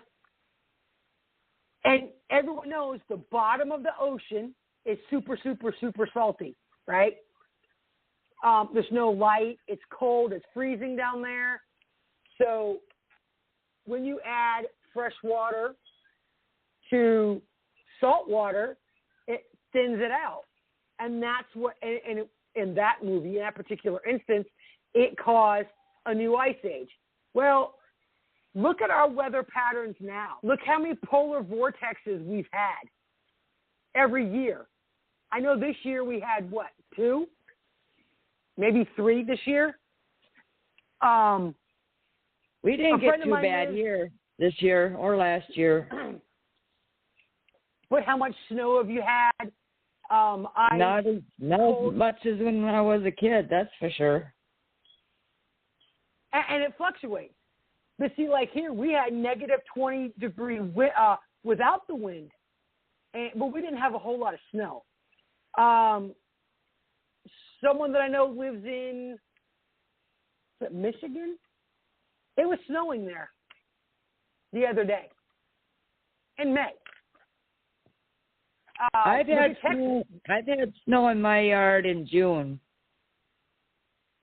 And everyone knows the bottom of the ocean is super, super, super salty, right? There's no light. It's cold. It's freezing down there. So when you add fresh water to salt water, it thins it out. And that's what, and in that movie, in that particular instance, it caused a new ice age. Well, look at our weather patterns now. Look how many polar vortexes we've had every year. I know this year we had, 2? Maybe 3 this year. We didn't get too bad here this year or last year. But how much snow have you had? Not as much as when I was a kid, that's for sure. And it fluctuates. But see, like here, we had negative 20 degree without the wind, but we didn't have a whole lot of snow. Someone that I know lives in Michigan. It was snowing there the other day in May. I've had snow in my yard in June.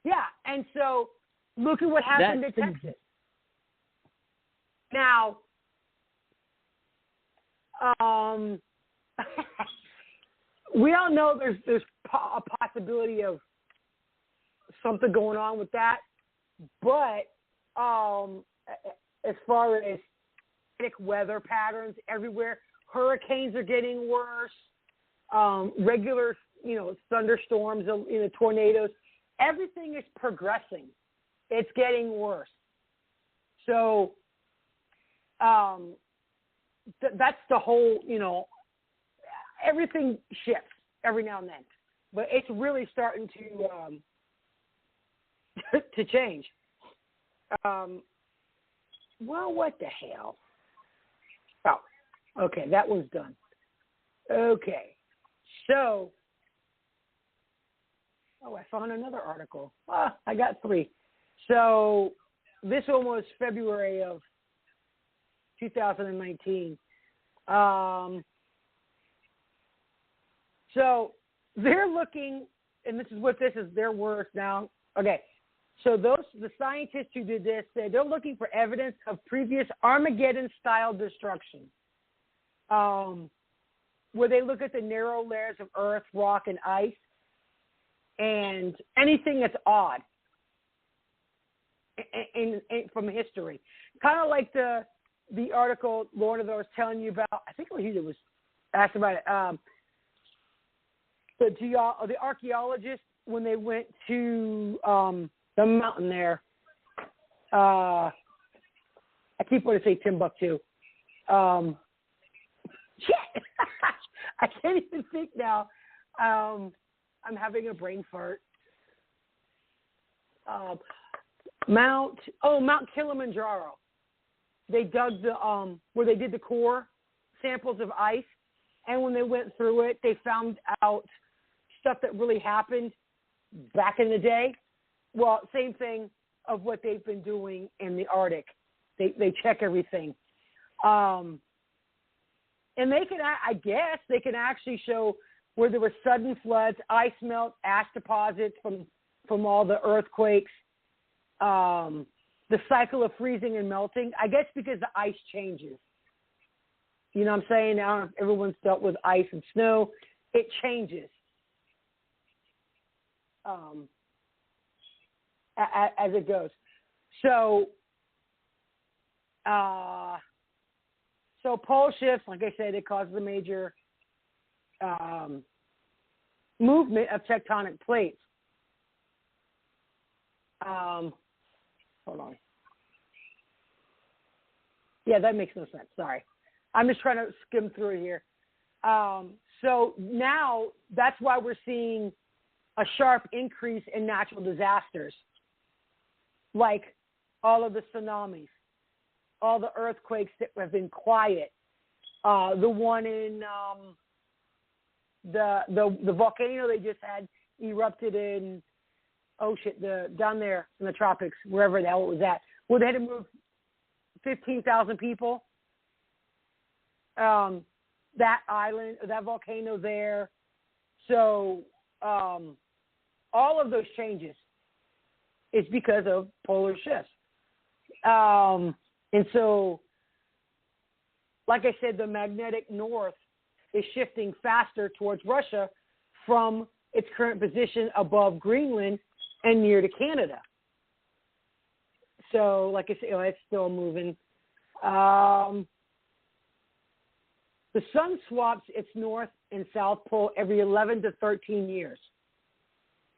Yeah, and so look at what happened in Texas. Now, we all know there's a possibility of something going on with that, but as far as weather patterns everywhere, hurricanes are getting worse. Regular, thunderstorms, tornadoes, everything is progressing. It's getting worse. So that's the whole, everything shifts every now and then, but it's really starting to change. Well, what the hell? Oh, okay, that one's done. Okay, so, I found another article. I got 3. So this one was February of 2019. So they're looking, and this is their words now. Okay, so the scientists who did this said they're looking for evidence of previous Armageddon-style destruction, where they look at the narrow layers of earth, rock, and ice, and anything that's odd in from history. Kind of like the article, Lorna, that I was telling you about. I think it was asked about it. The archaeologists, when they went to the mountain there, I keep wanting to say Timbuktu. Shit! I can't even think now. I'm having a brain fart. Mount Kilimanjaro. They dug where they did the core samples of ice, and when they went through it, they found out stuff that really happened back in the day. Well, same thing of what they've been doing in the Arctic. They check everything. And they can, I guess, they can actually show where there were sudden floods, ice melt, ash deposits from all the earthquakes, the cycle of freezing and melting. I guess because the ice changes. You know what I'm saying? Now everyone's dealt with ice and snow. It changes as it goes. So pole shifts, like I said, it causes a major movement of tectonic plates. Hold on. Yeah, that makes no sense. Sorry. I'm just trying to skim through it here. So now that's why we're seeing a sharp increase in natural disasters, like all of the tsunamis, all the earthquakes that have been quiet. The one in the volcano they just had erupted in, down there in the tropics, wherever the hell it was at, where they had to move 15,000 people. That island, that volcano there. So all of those changes is because of polar shifts. And so, like I said, the magnetic north is shifting faster towards Russia from its current position above Greenland and near to Canada. So, like I said, it's still moving. The sun swaps its north and south pole every 11 to 13 years.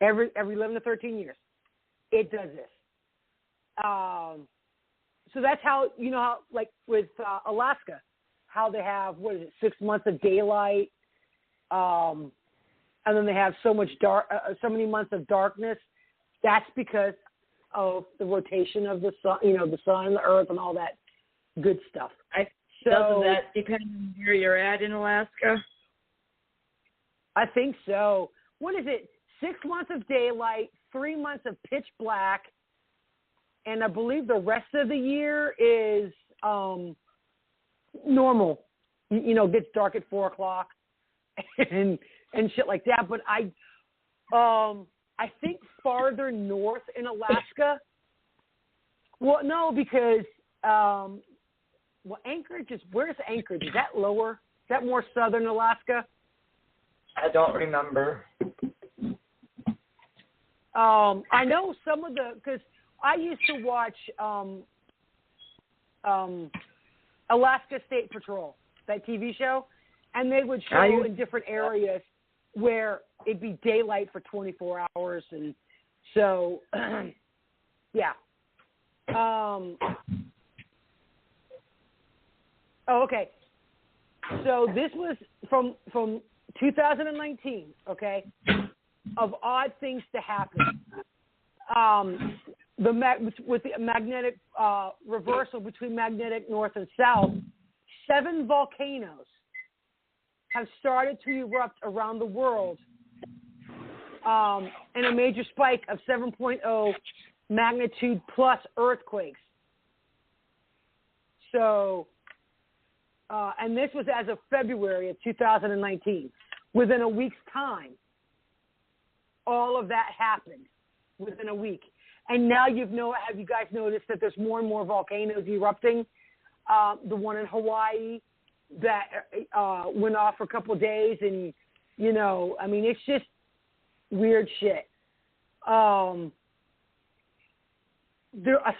Every 11 to 13 years, it does this. So that's how, you know, how, like with Alaska, how they have, 6 months of daylight, and then they have so many months of darkness. That's because of the rotation of the sun, the sun and the earth and all that good stuff. Doesn't that depend on where you're at in Alaska? I think so. What is it? 6 months of daylight, 3 months of pitch black, and I believe the rest of the year is normal. Gets dark at 4 o'clock and shit like that. But I think farther north in Alaska. Well, no, because Anchorage is, where's Anchorage? Is that lower? Is that more southern Alaska? I don't remember. I know some of because I used to watch Alaska State Patrol, that TV show, and they would show in different areas where it'd be daylight for 24 hours, and so yeah. Okay. So this was from 2019. Okay, of odd things to happen. With the magnetic reversal between magnetic north and south, 7 volcanoes have started to erupt around the world, and a major spike of 7.0 magnitude plus earthquakes. So, and this was as of February of 2019. Within a week's time, all of that happened within a week. And now have you guys noticed that there's more and more volcanoes erupting? The one in Hawaii that went off for a couple of days, and it's just weird shit. A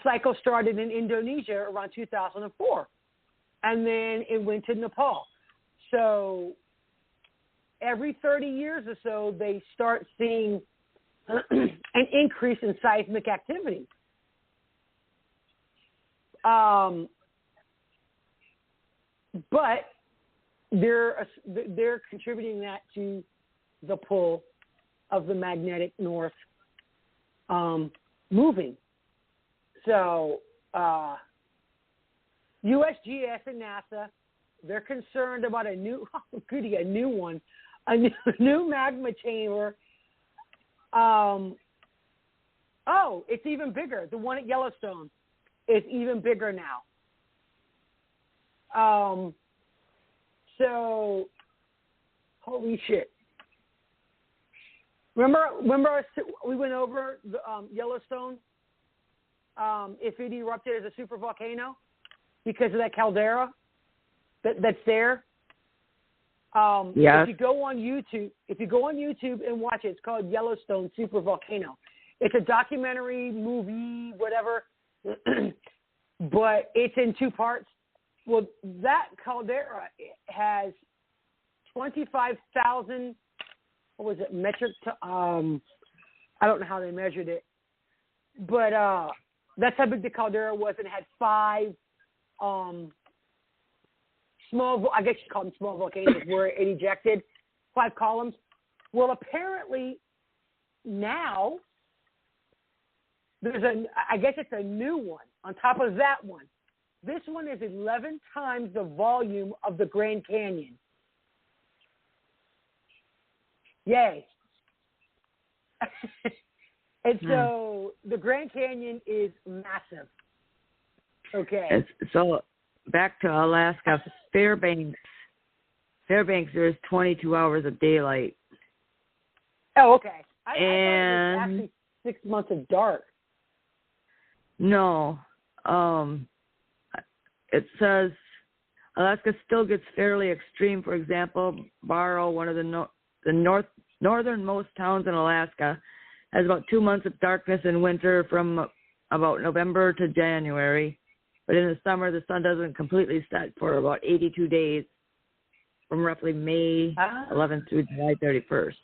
cycle started in Indonesia around 2004, and then it went to Nepal. So every 30 years or so, they start seeing an increase in seismic activity. But they're contributing that to the pull of the magnetic north moving. So USGS and NASA they're concerned about a new one, a new magma chamber. It's even bigger. The one at Yellowstone is even bigger now. So, holy shit. Remember we went over the Yellowstone? If it erupted as a super volcano because of that caldera that's there. Yes. If you go on YouTube and watch it, it's called Yellowstone Super Volcano. It's a documentary, movie, whatever, but it's in 2 parts. Well, that caldera has 25,000. What was it? Metric? I don't know how they measured it, but that's how big the caldera was, and it had 5 small. I guess you call them small volcanoes where it ejected 5 columns. Well, apparently now there's I guess it's a new one on top of that one. This one is 11 times the volume of the Grand Canyon. Yay. And so the Grand Canyon is massive. Okay. So back to Alaska, Fairbanks, there's 22 hours of daylight. Oh, okay. I thought it and was actually 6 months of dark. No. It says Alaska still gets fairly extreme. For example, Barrow, one of the northernmost towns in Alaska, has about 2 months of darkness in winter from about November to January. But in the summer, the sun doesn't completely set for about 82 days from roughly May 11th through July 31st.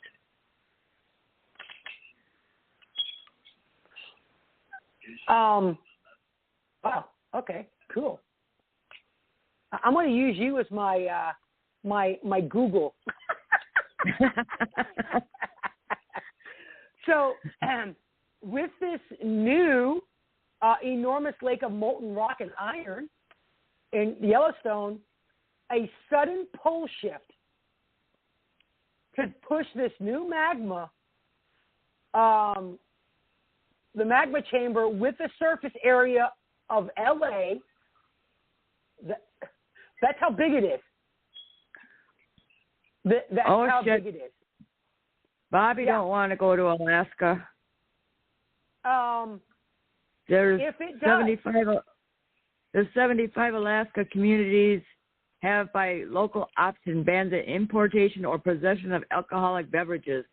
Wow. Okay. Cool. I'm going to use you as my my Google. So, with this new enormous lake of molten rock and iron in Yellowstone, a sudden pole shift could push this new magma, the magma chamber, with the surface area of LA. That's how big it is. That's how big it is. Bobby don't want to go to Alaska. There's if it does. There's 75 Alaska communities have by local option banned the importation or possession of alcoholic beverages,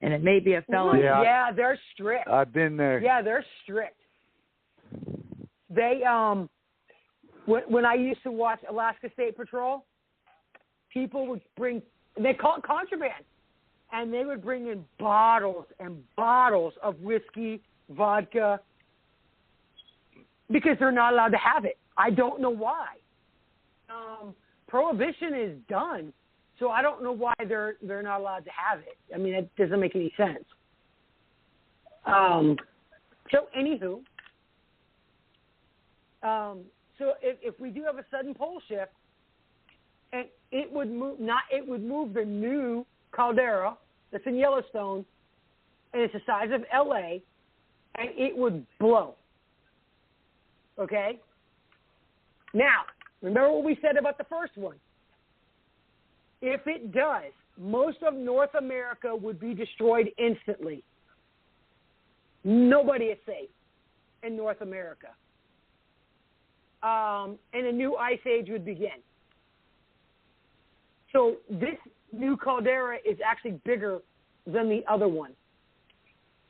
and it may be a felony. Yeah, they're strict. I've been there. Yeah, they're strict. They when I used to watch Alaska State Patrol, people would bring, they call it contraband, and they would bring in bottles and bottles of whiskey, vodka, because they're not allowed to have it. I don't know why. Prohibition is done, so I don't know why they're not allowed to have it. I mean, it doesn't make any sense. So anywho, so if we do have a sudden pole shift, and it would move the new caldera that's in Yellowstone, and it's the size of LA, and it would blow. Okay? Now, remember what we said about the first one. If it does, most of North America would be destroyed instantly. Nobody is safe in North America. And a new ice age would begin. So this new caldera is actually bigger than the other one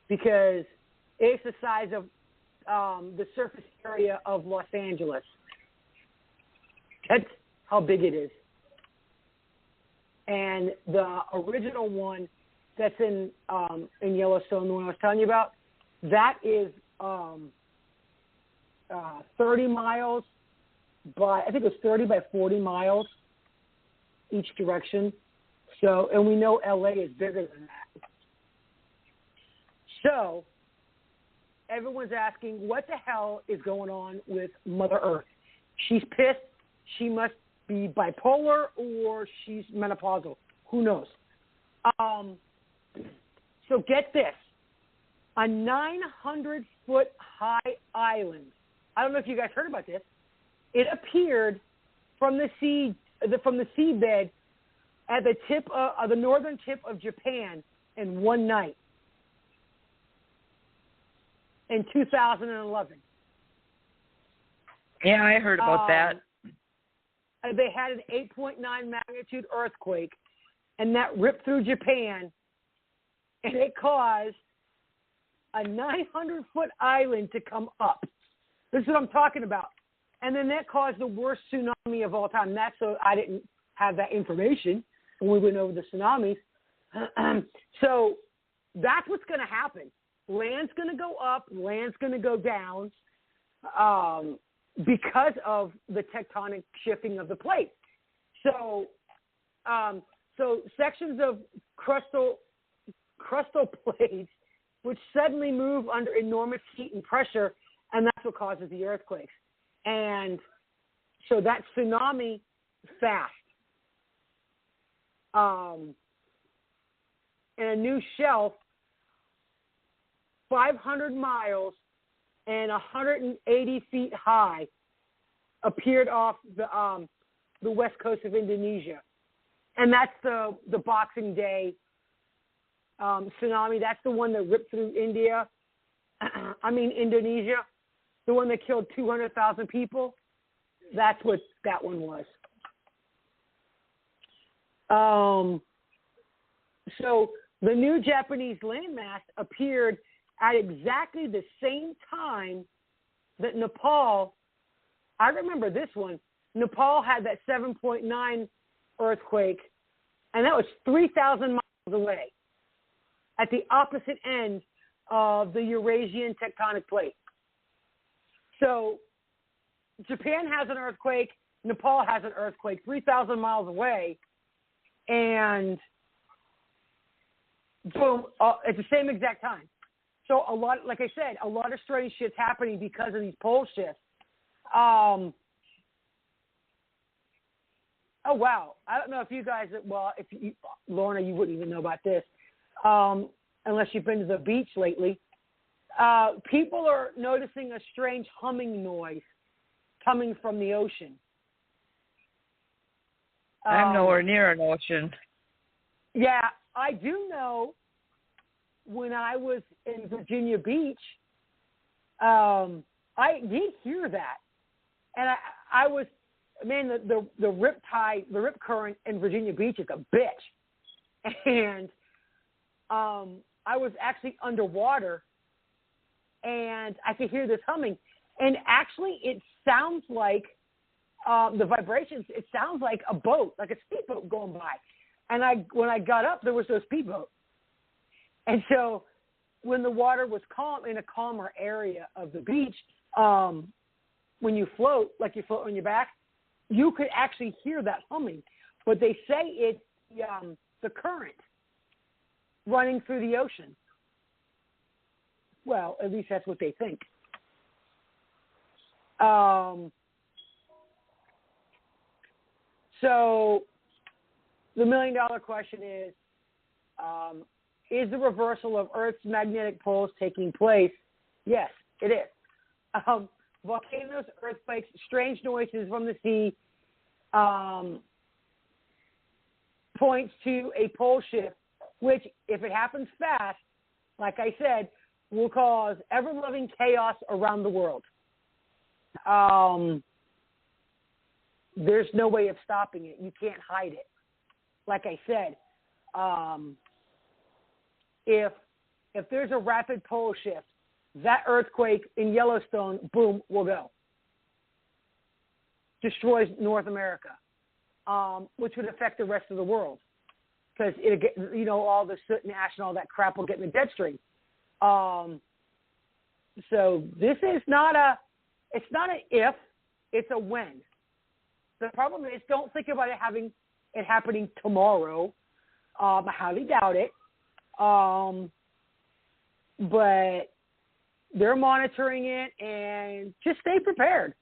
because it's the size of the surface area of Los Angeles. That's how big it is. And the original one that's in Yellowstone, the one I was telling you about, that is 30 miles by, I think it was 30 by 40 miles each direction. So, and we know LA is bigger than that. So, everyone's asking, what the hell is going on with Mother Earth? She's pissed. She must be bipolar or she's menopausal. Who knows? So get this. A 900-foot high island. I don't know if you guys heard about this. It appeared from the seabed at the tip of the northern tip of Japan in one night in 2011. Yeah, I heard about that. They had an 8.9 magnitude earthquake, and that ripped through Japan, and it caused a 900-foot island to come up. This is what I'm talking about. And then that caused the worst tsunami of all time. That's so I didn't have that information when we went over the tsunamis. So that's what's going to happen. Land's going to go up. Land's going to go down because of the tectonic shifting of the plate. So, so sections of crustal plates which suddenly move under enormous heat and pressure, and that's what causes the earthquakes. And so that tsunami fast. And a new shelf 500 miles and 180 feet high appeared off the west coast of Indonesia. And that's the Boxing Day tsunami. That's the one that ripped through Indonesia. The one that killed 200,000 people. That's what that one was. So the new Japanese landmass appeared at exactly the same time that Nepal, I remember this one, Nepal had that 7.9 earthquake, and that was 3,000 miles away at the opposite end of the Eurasian tectonic plate. So Japan has an earthquake, Nepal has an earthquake 3,000 miles away, and boom, at the same exact time. So a lot, like I said, a lot of strange shit's happening because of these pole shifts. Oh, wow. I don't know if you guys, Lorna, you wouldn't even know about this unless you've been to the beach lately. People are noticing a strange humming noise coming from the ocean. I'm nowhere near an ocean. Yeah, I do know when I was in Virginia Beach, I did hear that. And I was, man, the rip tide, the rip current in Virginia Beach is a bitch. And I was actually underwater, and I could hear this humming. And actually, it sounds like the vibrations, it sounds like a boat, like a speedboat going by. And when I got up, there was no speedboat. And so when the water was calm, in a calmer area of the beach, when you float, like you float on your back, you could actually hear that humming. But they say it's the current running through the ocean. Well, at least that's what they think. So the million-dollar question is the reversal of Earth's magnetic poles taking place? Yes, it is. Volcanoes, earthquakes, strange noises from the sea points to a pole shift, which, if it happens fast, like I said, will cause ever-loving chaos around the world. There's no way of stopping it. You can't hide it. Like I said, if there's a rapid pole shift, that earthquake in Yellowstone, boom, will go. Destroys North America, which would affect the rest of the world, because it'll get, all the soot and ash and all that crap will get in the dead stream. So this is not it's not an if, it's a when. The problem is, don't think about it happening tomorrow. I highly doubt it. But they're monitoring it, and just stay prepared.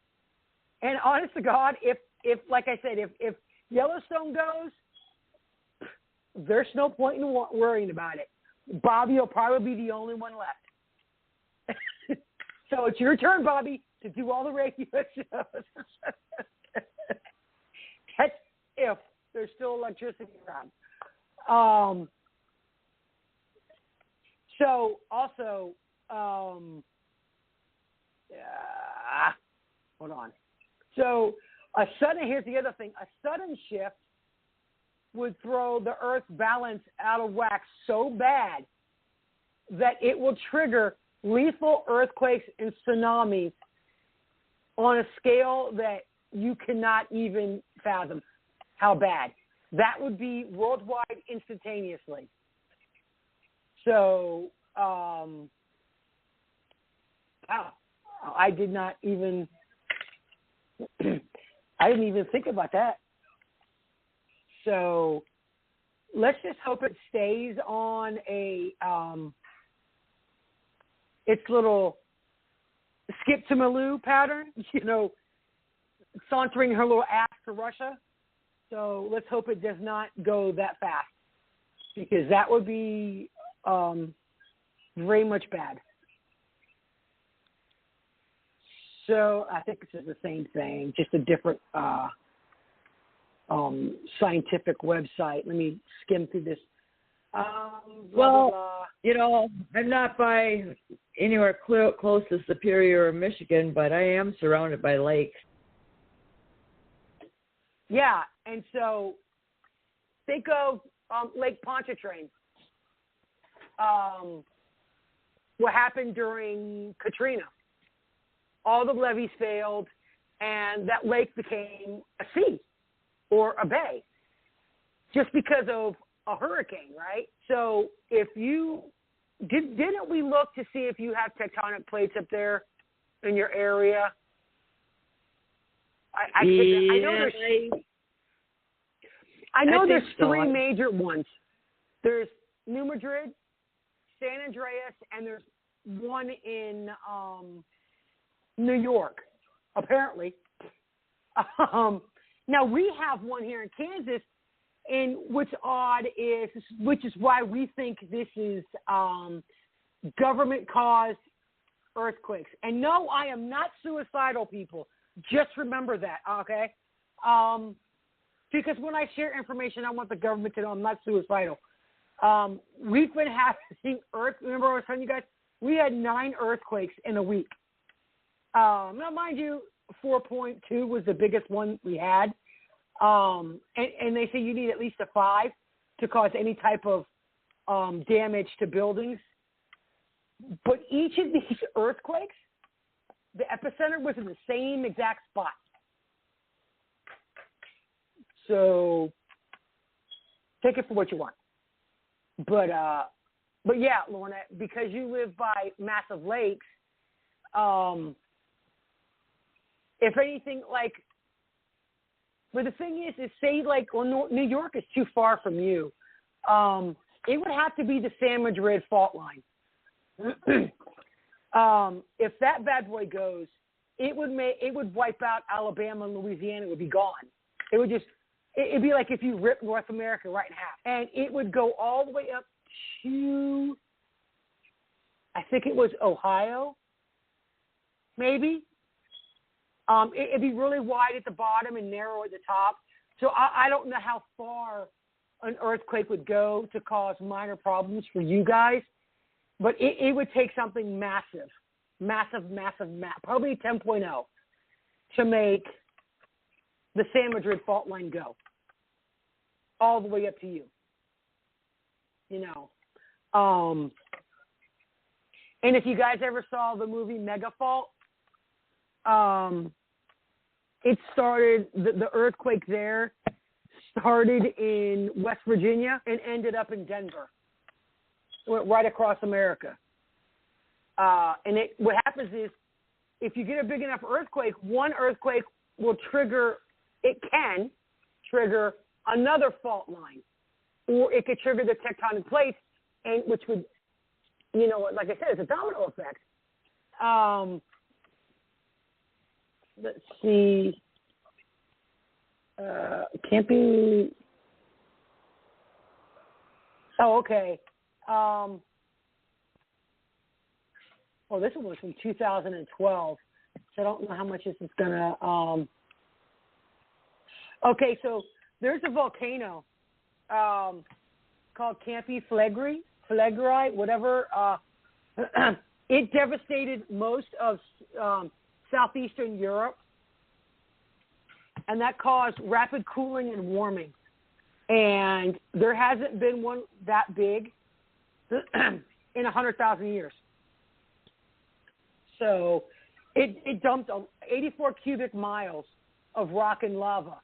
And honest to God, if like I said, if Yellowstone goes, there's no point in worrying about it. Bobby will probably be the only one left. So it's your turn, Bobby, to do all the radio shows. That's if there's still electricity around. So also, hold on. So here's the other thing. A sudden shift would throw the Earth's balance out of whack so bad that it will trigger lethal earthquakes and tsunamis on a scale that you cannot even fathom how bad. That would be worldwide instantaneously. So, wow, I didn't even think about that. So let's just hope it stays on its little skip to Malou pattern, sauntering her little ass to Russia. So let's hope it does not go that fast, because that would be very much bad. So I think this is the same thing, just a different scientific website. Let me skim through this. Blah, blah. I'm not by anywhere close to Superior or Michigan, but I am surrounded by lakes. Yeah, and so think of Lake Pontchartrain. What happened during Katrina? All the levees failed, and that lake became a sea or a bay just because of a hurricane, right? So if you didn't we look to see if you have tectonic plates up there in your area? I know there's three major ones. There's New Madrid, San Andreas, and there's one in New York, apparently. Now we have one here in Kansas, and what's odd is, which is why we think this is government-caused earthquakes. And no, I am not suicidal, people. Just remember that, okay? Because when I share information, I want the government to know I'm not suicidal. We've been having remember I was telling you guys, we had 9 earthquakes in a week. Now, mind you, 4.2 was the biggest one we had. And they say you need at least a 5 to cause any type of damage to buildings. But each of these earthquakes, the epicenter was in the same exact spot. So take it for what you want. But yeah, Lorna, because you live by massive lakes, if anything, but the thing is say New York is too far from you. It would have to be the San Madrid fault line. If that bad boy goes, it would wipe out Alabama and Louisiana. It would be gone. It'd be like if you ripped North America right in half, and it would go all the way up to, I think it was Ohio, maybe. It'd be really wide at the bottom and narrow at the top. So I don't know how far an earthquake would go to cause minor problems for you guys, but it would take something massive, probably 10.0 to make the San Madrid fault line go all the way up to you. And if you guys ever saw the movie Megafault, it started, the earthquake there started in West Virginia and ended up in Denver. It went right across America. And what happens is, if you get a big enough earthquake, one earthquake will trigger, it can trigger another fault line, or it could trigger the tectonic plates, and which would, like I said, it's a domino effect. Let's see. Can't be. Oh, okay. Well, this one was from 2012, so I don't know how much this is gonna. Okay, so there's a volcano called Campi Flegrei, whatever. It devastated most of southeastern Europe, and that caused rapid cooling and warming. And there hasn't been one that big in 100,000 years. So it dumped 84 cubic miles of rock and lava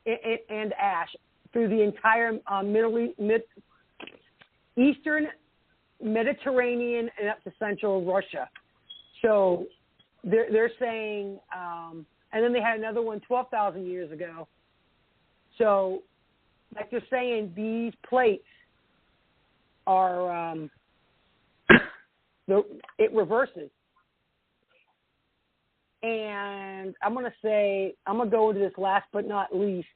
and ash through the entire Eastern Mediterranean and up to central Russia. So they're saying, and then they had another one 12,000 years ago. So, like they're saying, these plates are, it reverses. And I'm going to go into this last but not least.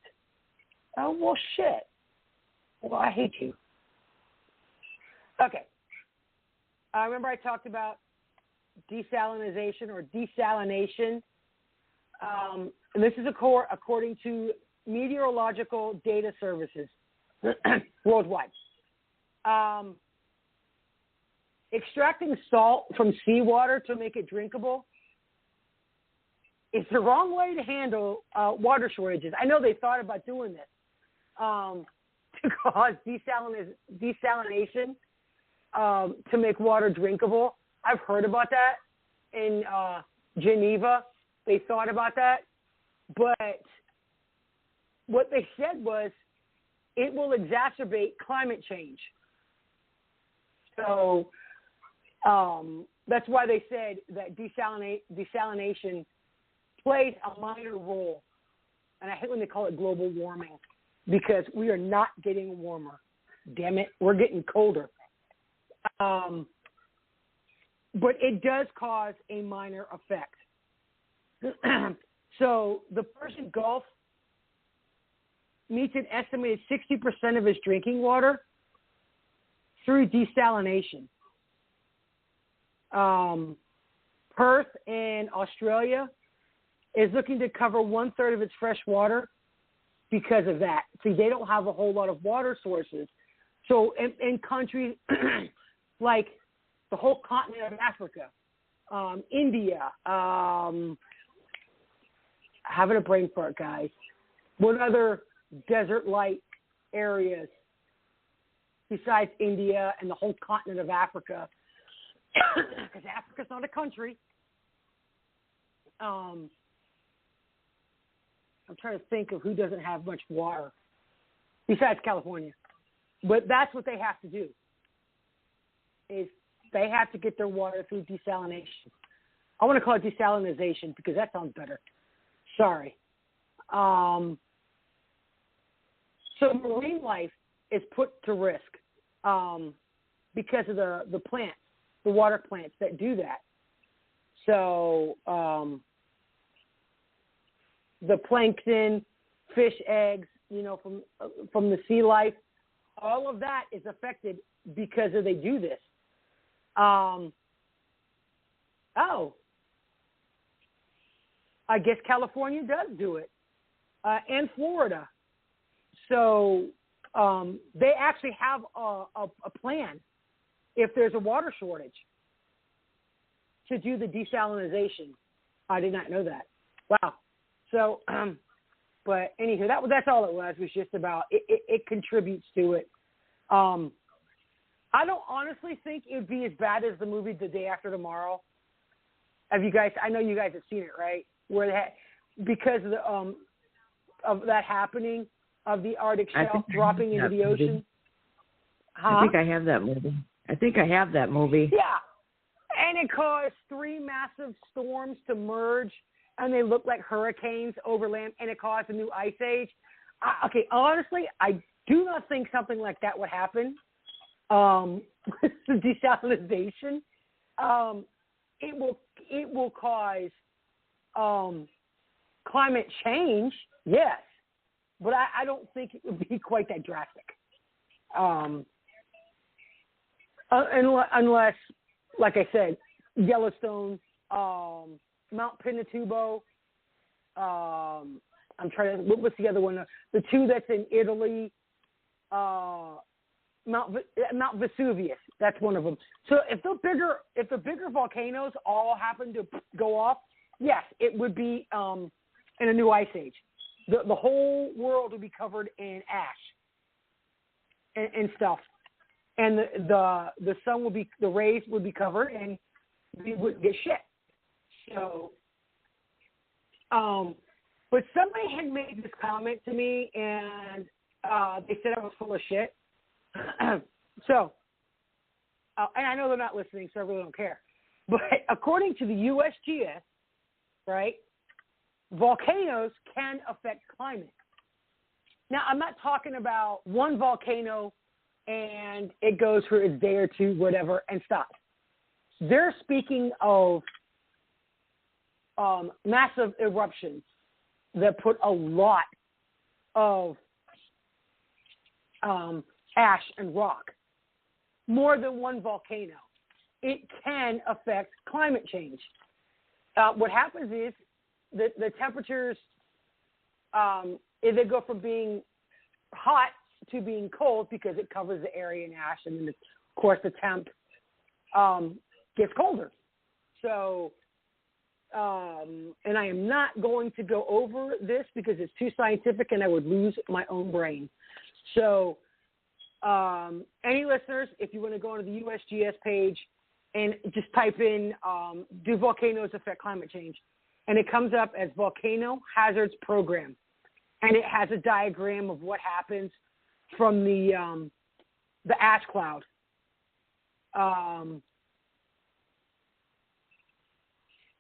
Oh, well, shit. Well, I hate you. Okay. Remember I talked about desalination or desalination. And this is according to Meteorological Data Services worldwide. Extracting salt from seawater to make it drinkable is the wrong way to handle water shortages. I know they thought about doing this to cause desalination to make water drinkable. I've heard about that in Geneva. They thought about that. But what they said was it will exacerbate climate change. So that's why they said that desalination plays a minor role. And I hate when they call it global warming because we are not getting warmer. Damn it, we're getting colder. But it does cause a minor effect. So the Persian Gulf meets an estimated 60% of its drinking water through desalination. Perth in Australia is looking to cover 1/3 of its fresh water because of that. See, they don't have a whole lot of water sources. So in countries like the whole continent of Africa, India, having a brain fart, guys. What other desert-like areas besides India and the whole continent of Africa? Because Africa's not a country. I'm trying to think of who doesn't have much water besides California. But that's what they have to do, is they have to get their water through desalination. I want to call it desalinization because that sounds better. Sorry. So marine life is put to risk because of the plants, the water plants that do that. So the plankton, fish eggs, from the sea life, all of that is affected because they do this. I guess California does do it, and Florida. So they actually have a plan if there's a water shortage to do the desalinization. I did not know that. Wow. So, but anywho, that's all it was just about it contributes to it. I don't honestly think it would be as bad as the movie The Day After Tomorrow. I know you guys have seen it, right? Where because of that happening, of the Arctic shelf dropping into the ocean. Huh? I think I have that movie. Yeah. And it caused 3 massive storms to merge, and they looked like hurricanes over land, and it caused a new ice age. Okay, honestly, I do not think something like that would happen with the desalinization. It will cause climate change, yes, but I don't think it would be quite that drastic. Unless, like I said, Yellowstone, Mount Pinatubo. I'm trying to. What's the other one? The two that's in Italy. Mount Vesuvius. That's one of them. So if the bigger volcanoes all happen to go off, yes, it would be in a new ice age. The whole world would be covered in ash and stuff, and the sun would be, the rays would be covered, and we wouldn't get shit. So, but somebody had made this comment to me, and they said I was full of shit. So, and I know they're not listening, so I really don't care. But according to the USGS, right, volcanoes can affect climate. Now, I'm not talking about one volcano and it goes for a day or two, whatever, and stops. They're speaking of massive eruptions that put a lot of ash and rock, more than one volcano. It can affect climate change. What happens is that the temperatures, if they go from being hot to being cold because it covers the area in ash, and then, of course, the temp gets colder. So, and I am not going to go over this because it's too scientific and I would lose my own brain. So, any listeners, if you want to go onto the USGS page and just type in, do volcanoes affect climate change? And it comes up as Volcano Hazards Program. And it has a diagram of what happens from the ash cloud.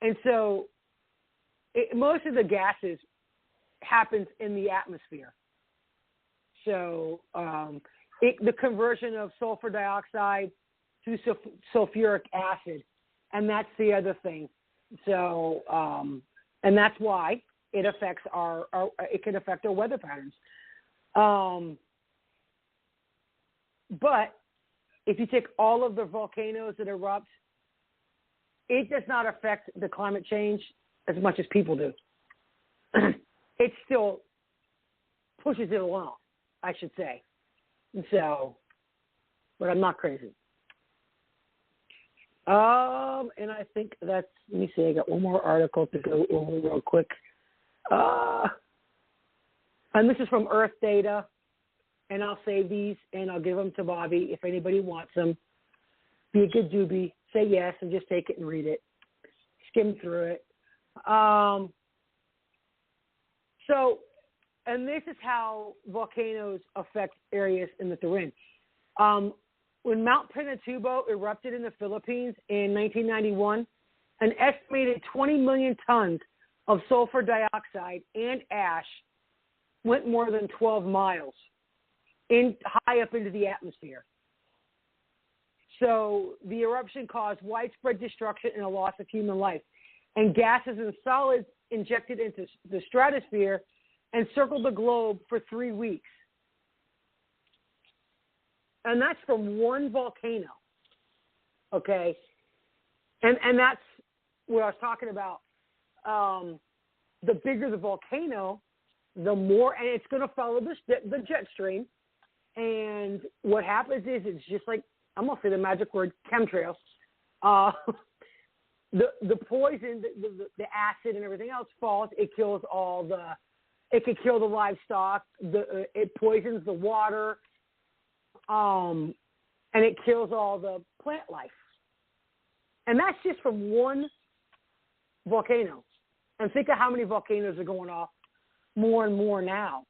And so most of the gases happens in the atmosphere. So the conversion of sulfur dioxide to sulfuric acid, and that's the other thing. So, and that's why it affects it can affect our weather patterns. But if you take all of the volcanoes that erupt, it does not affect the climate change as much as people do. It still pushes it along, I should say. So, but I'm not crazy. And I think that's, let me see, I got one more article to go over real quick. And this is from Earth Data, and I'll save these and I'll give them to Bobby if anybody wants them. Be a good doobie, say yes, and just take it and read it. Skim through it. So, and this is how volcanoes affect areas in that they're in. When Mount Pinatubo erupted in the Philippines in 1991, an estimated 20 million tons of sulfur dioxide and ash went more than 12 miles high up into the atmosphere. So the eruption caused widespread destruction and a loss of human life. And gases and solids injected into the stratosphere and circled the globe for 3 weeks. And that's from one volcano, okay? And that's what I was talking about. The bigger the volcano, the more, and it's going to follow the jet stream. And what happens is it's just like, I'm going to say the magic word, chemtrails. The poison, the acid and everything else falls. It kills it could kill the livestock. It poisons the water. And it kills all the plant life. And that's just from one volcano. And think of how many volcanoes are going off more and more now.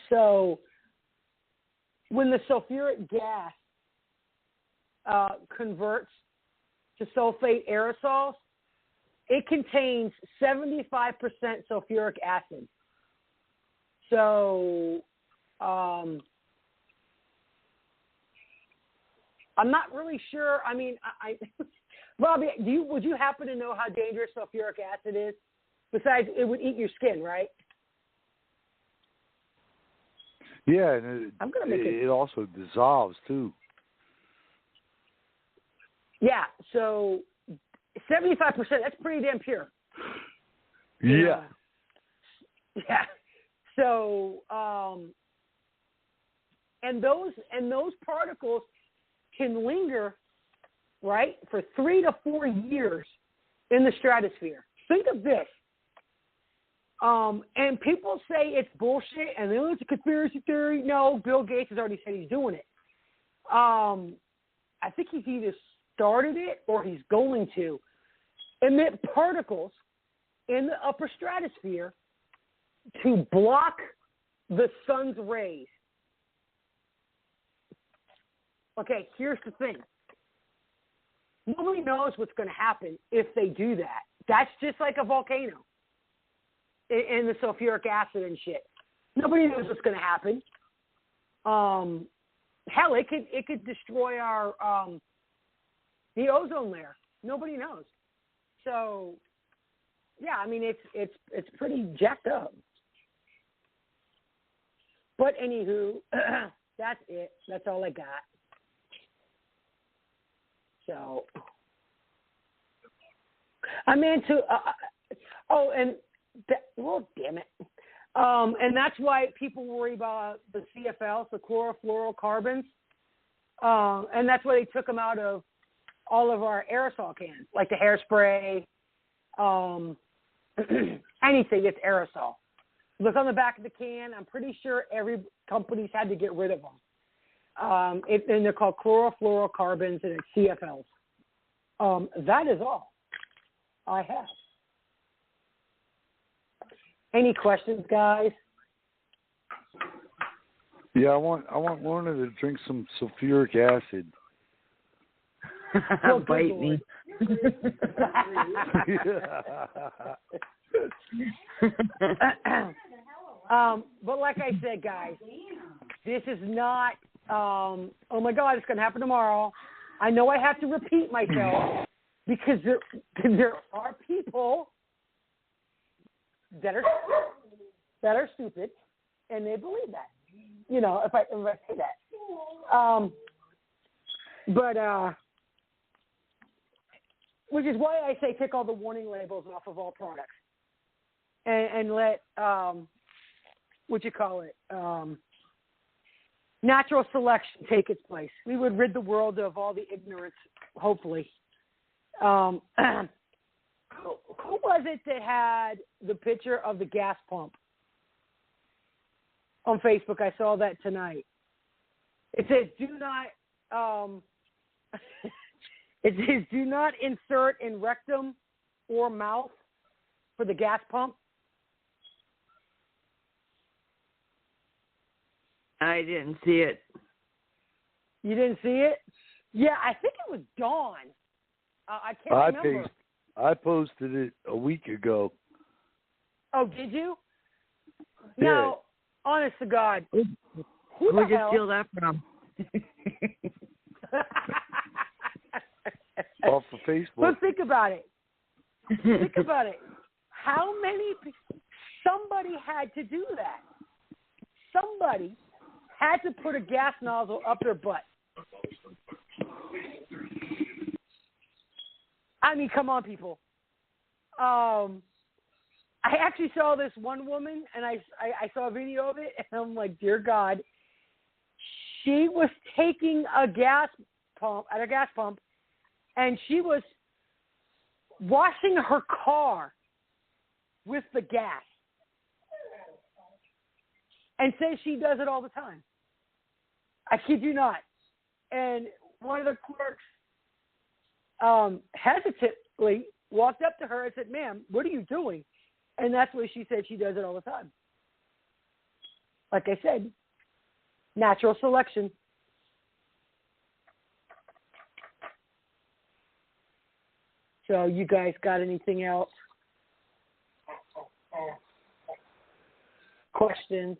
So when the sulfuric gas converts to sulfate aerosols, it contains 75% sulfuric acid. So I'm not really sure. I mean, Bobby, would you happen to know how dangerous sulfuric acid is? Besides, it would eat your skin, right? Yeah, and it also dissolves too. Yeah, so 75%, that's pretty damn pure. Yeah. Yeah. So, and those particles can linger, right, for 3 to 4 years in the stratosphere. Think of this. And people say it's bullshit and it's a conspiracy theory. No, Bill Gates has already said he's doing it. I think he's either started it or he's going to emit particles in the upper stratosphere to block the sun's rays. Okay, here's the thing. Nobody knows what's going to happen if they do that. That's just like a volcano in the sulfuric acid and shit. Nobody knows what's going to happen. Hell, it could destroy our the ozone layer. Nobody knows. So, yeah, I mean it's pretty jacked up. But anywho, that's it. That's all I got. So, I'm into. Well, damn it. And that's why people worry about the CFLs, the chlorofluorocarbons. And that's why they took them out of all of our aerosol cans, like the hairspray, anything that's aerosol. Look on the back of the can. I'm pretty sure every company's had to get rid of them. And they're called chlorofluorocarbons, and it's CFLs. That is all I have. Any questions, guys? Yeah, I want Lorna to drink some sulfuric acid. Bite me. But like I said, guys, this is not, oh my God, it's going to happen tomorrow. I know I have to repeat myself because there are people that are stupid and they believe that. You know, if I say that. But which is why I say take all the warning labels off of all products and let natural selection take its place. We would rid the world of all the ignorance, hopefully. Who was it that had the picture of the gas pump on Facebook? I saw that tonight. It says, do not insert in rectum or mouth for the gas pump. I didn't see it. You didn't see it? Yeah, I think it was Dawn. I can't remember. I posted it a week ago. Oh, did you? Yeah. Now, honest to God, who would you steal that from? Off of Facebook. But think about it. Think about it. How many? Somebody had to do that. Somebody had to put a gas nozzle up their butt. I mean, come on, people. I actually saw this one woman, and I saw a video of it, and I'm like, dear God. She was taking a gas pump, and she was washing her car with the gas. And says she does it all the time. I kid you not. And one of the clerks hesitantly walked up to her and said, ma'am, what are you doing? And that's what she said. She does it all the time. Like I said, natural selection. So you guys got anything else? Questions?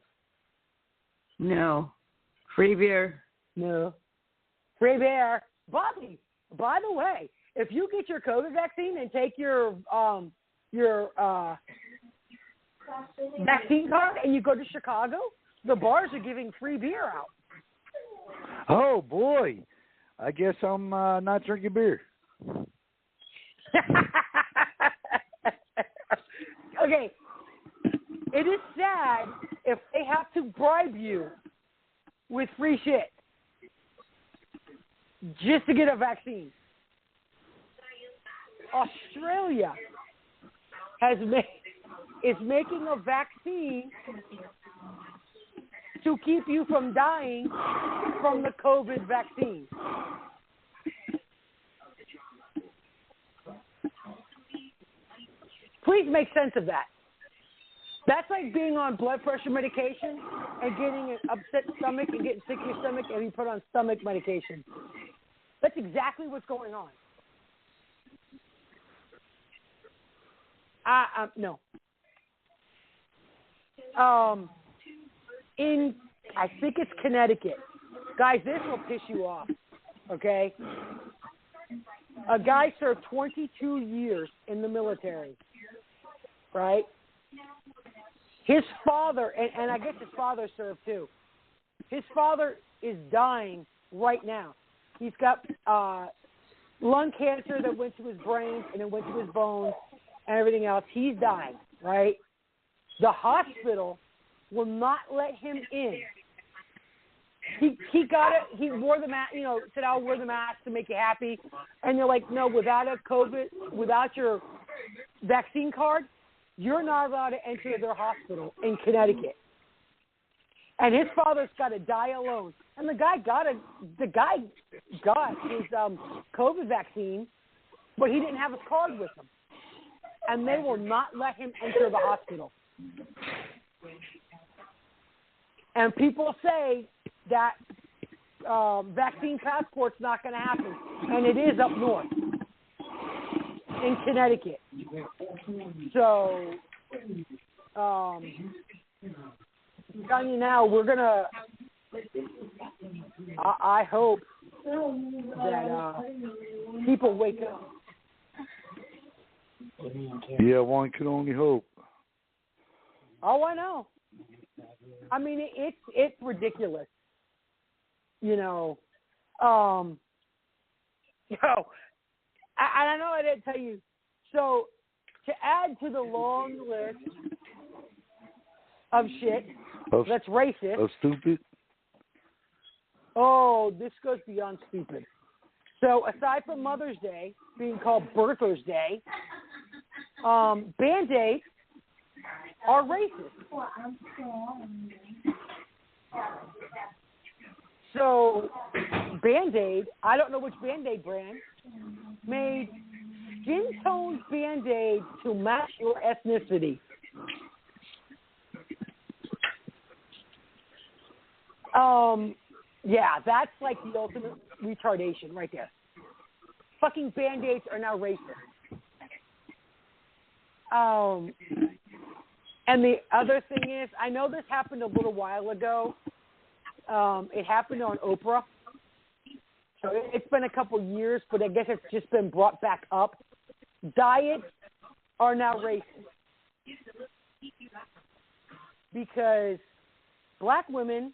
No. Free beer. No. Free beer. Bobby, by the way, if you get your COVID vaccine and take your vaccine card and you go to Chicago, the bars are giving free beer out. Oh, boy. I guess I'm not drinking beer. Okay. It is sad if they have to bribe you with free shit just to get a vaccine. Australia is making a vaccine to keep you from dying from the COVID vaccine. Please make sense of that. That's like being on blood pressure medication and getting an upset stomach and getting sick in your stomach and you put on stomach medication. That's exactly what's going on. No. I think it's Connecticut. Guys, this will piss you off, okay? A guy served 22 years in the military, right? His father, and I guess his father served too. His father is dying right now. He's got lung cancer that went to his brain and it went to his bones and everything else. He's dying, right? The hospital will not let him in. He got it. He wore the mask. Said I'll wear the mask to make you happy. And they're like, no, without your vaccine card, you're not allowed to enter their hospital in Connecticut. And his father's got to die alone. And the guy got his COVID vaccine, but he didn't have his card with him. And they will not let him enter the hospital. And people say that vaccine passport's not going to happen. And it is up north in Connecticut. So, I'm telling you now, we're going to, I hope that people wake up. Yeah, one can only hope. Oh, I know. I mean, it's ridiculous. I know I didn't tell you. So, to add to the long list of shit that's racist. Of stupid? Oh, this goes beyond stupid. So, aside from Mother's Day being called Birther's Day, Band-Aids are racist. So, Band-Aid, I don't know which Band-Aid brand, made skin-toned Band-Aid to match your ethnicity. Yeah, that's like the ultimate retardation right there. Fucking Band-Aids are now racist. And the other thing is, I know this happened a little while ago. It happened on Oprah. So it's been a couple years, but I guess it's just been brought back up. Diets are now racist. Because black women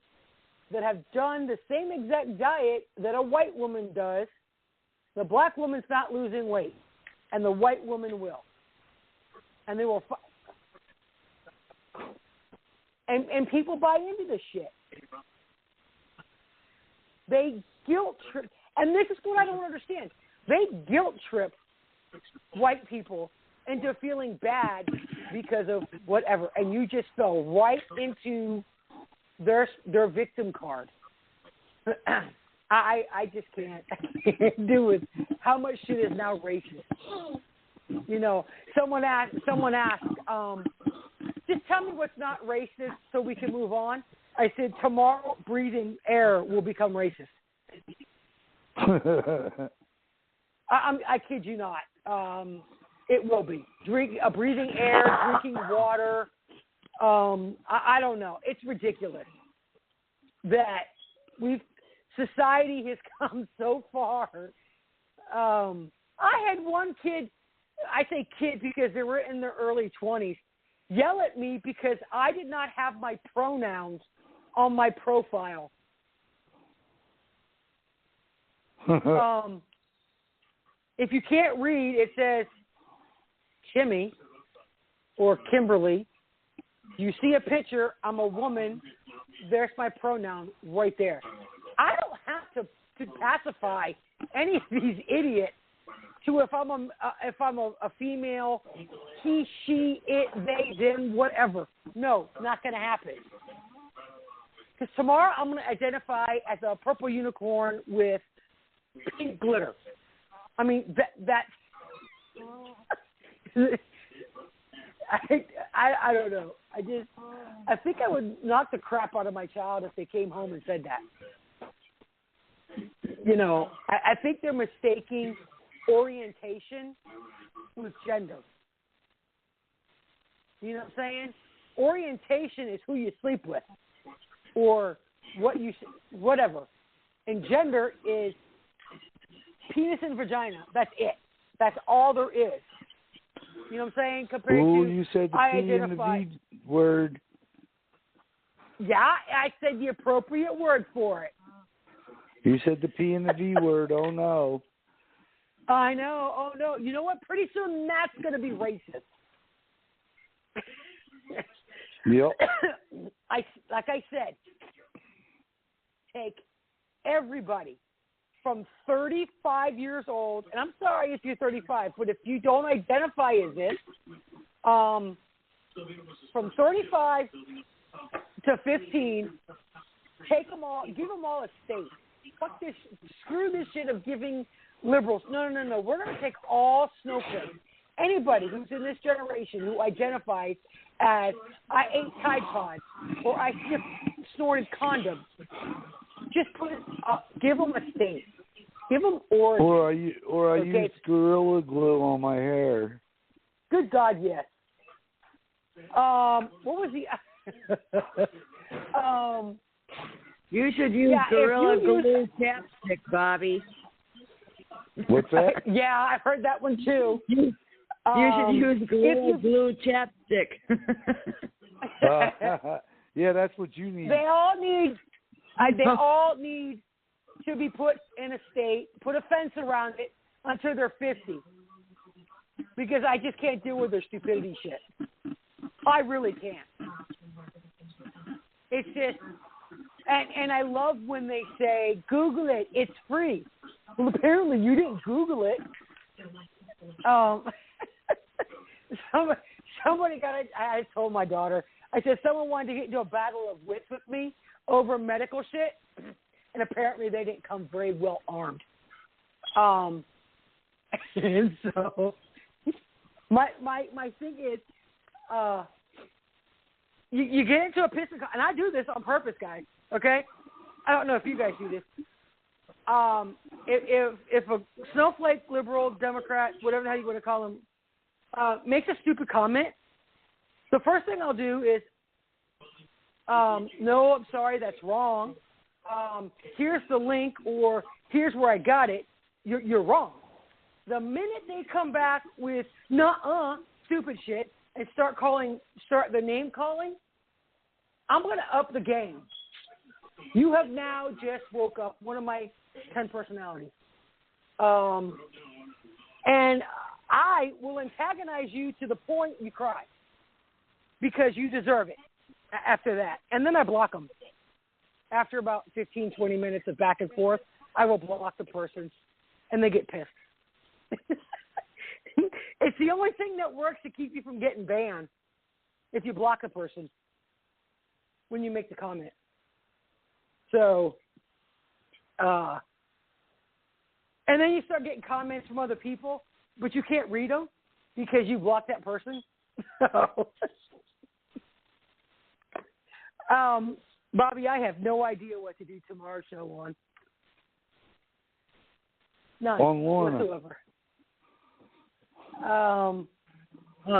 that have done the same exact diet that a white woman does, the black woman's not losing weight, and the white woman will. And they will and people buy into this shit. They guilt trip, and this is what I don't understand. They guilt trip white people into feeling bad because of whatever, and you just fell right into their victim card. I just can't do it. How much shit is now racist? Someone asked, just tell me what's not racist so we can move on. I said, tomorrow breathing air will become racist. I kid you not. It will be. Breathing air, drinking water. I don't know. It's ridiculous that society has come so far. I had one kid, I say kid because they were in their early 20s, yell at me because I did not have my pronouns on my profile. If you can't read, it says Kimmy or Kimberly. You see a picture, I'm a woman, there's my pronoun right there. I don't have to pacify any of these idiots to if I'm a female, he, she, it, they, them, whatever. No, not going to happen. Because tomorrow I'm going to identify as a purple unicorn with pink glitter. I mean, that's I don't know. I think I would knock the crap out of my child if they came home and said that. You know, I think they're mistaking orientation with gender. You know what I'm saying? Orientation is who you sleep with or whatever. And gender is penis and vagina. That's it. That's all there is. You know what I'm saying? Compared to you said the P and the V word. Yeah, I said the appropriate word for it. You said the P and the V word. Oh, no. I know. Oh, no. You know what? Pretty soon that's going to be racist. Yep. Like I said, take everybody from 35 years old, and I'm sorry if you're 35, but if you don't identify as this, from 35 to 15, take them all, give them all a state. Fuck this, screw this shit of giving liberals. No. We're going to take all snowflakes. Anybody who's in this generation who identifies as I ate Tide Pods or I snorted condoms, just give them a state. Give them origin. Or I used Gorilla Glue on my hair. Good God, yes. What was the... you should use Gorilla Glue chapstick, Bobby. What's that? Yeah, I've heard that one too. You should use Gorilla Glue chapstick. Yeah, that's what you need. They all need to be put in a state, put a fence around it until they're 50. Because I just can't deal with their stupidity shit. I really can't. It's just, and I love when they say, Google it, it's free. Well, apparently you didn't Google it. Somebody I told my daughter, I said, someone wanted to get into a battle of wits with me over medical shit, and apparently they didn't come very well armed. And so my thing is, you get into a piston, and I do this on purpose, guys. Okay, I don't know if you guys do this. If a snowflake, liberal, Democrat, whatever the hell you want to call them, makes a stupid comment, the first thing I'll do is, no, I'm sorry, that's wrong. Here's the link, or here's where I got it. You're wrong. The minute they come back with stupid shit and start the name calling, I'm going to up the game. You have now just woke up one of my 10 personalities. And I will antagonize you to the point you cry because you deserve it after that. And then I block them. After about 15, 20 minutes of back and forth, I will block the person, and they get pissed. It's the only thing that works to keep you from getting banned if you block a person when you make the comment. So, and then you start getting comments from other people, but you can't read them because you blocked that person. Bobby, I have no idea what to do tomorrow's show on. None whatsoever. Well,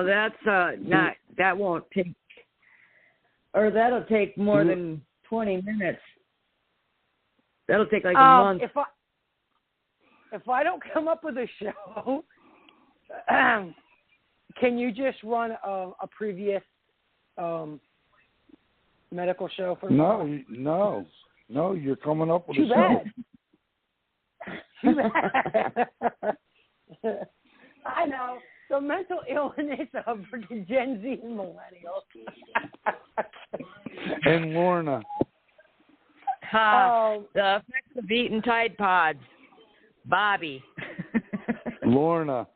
that's not. That won't take, or that'll take more than 20 minutes. That'll take like a month. if I don't come up with a show, can you just run a previous medical show for me? No, you're coming up with Too a show. Too bad. I know. The mental illness of Gen Z and millennials. And Lorna. The effects of eating Tide Pods. Bobby. Lorna.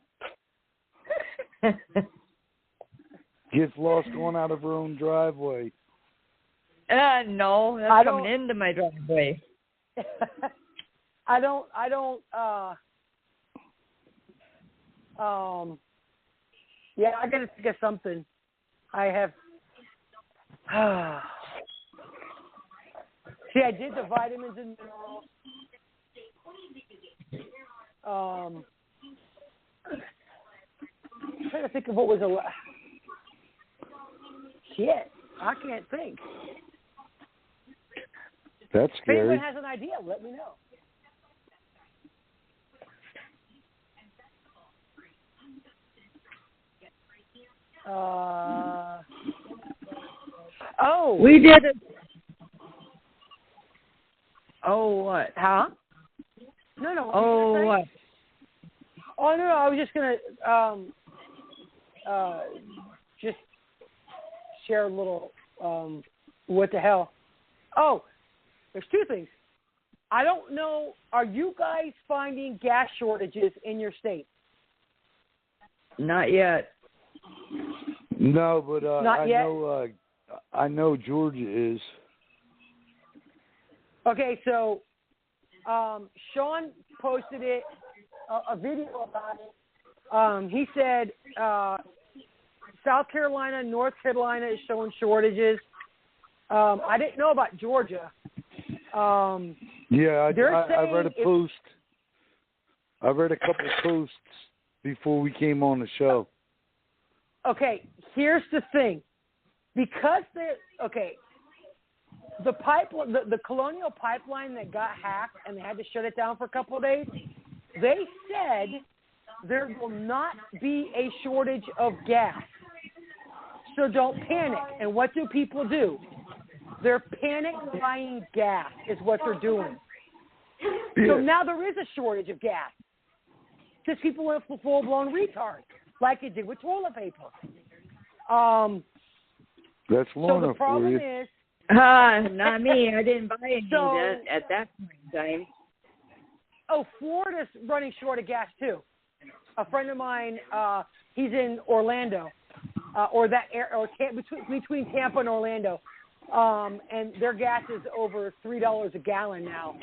Gets lost going out of her own driveway. No, that's coming into my driveway. Yeah, I gotta think of something. I have. See, I did the vitamins and minerals. I'm trying to think of what was a. Shit, I can't think. That's scary. If anyone has an idea, let me know. We did it. Oh, what? Huh? No. Oh, what? Oh, no, I was just going to just share a little what the hell. Oh, there's two things. I don't know, are you guys finding gas shortages in your state? Not yet. No, but Not yet? I know Georgia is. Okay, so Sean posted it, a video about it. He said South Carolina, North Carolina is showing shortages. I didn't know about Georgia. Yeah, I read a post. I read a couple of posts before we came on the show. Okay, here's the thing. Because the Colonial Pipeline that got hacked and they had to shut it down for a couple of days, they said there will not be a shortage of gas. So don't panic. And what do people do? They're panic buying gas is what they're doing. Yeah. So now there is a shortage of gas because people went full-blown retards like it did with toilet paper. That's Lorna so the problem for you. is, not me. I didn't buy anything at that point in time. Oh, Florida's running short of gas too. A friend of mine, he's in Orlando, between Tampa and Orlando, and their gas is over $3 a gallon now.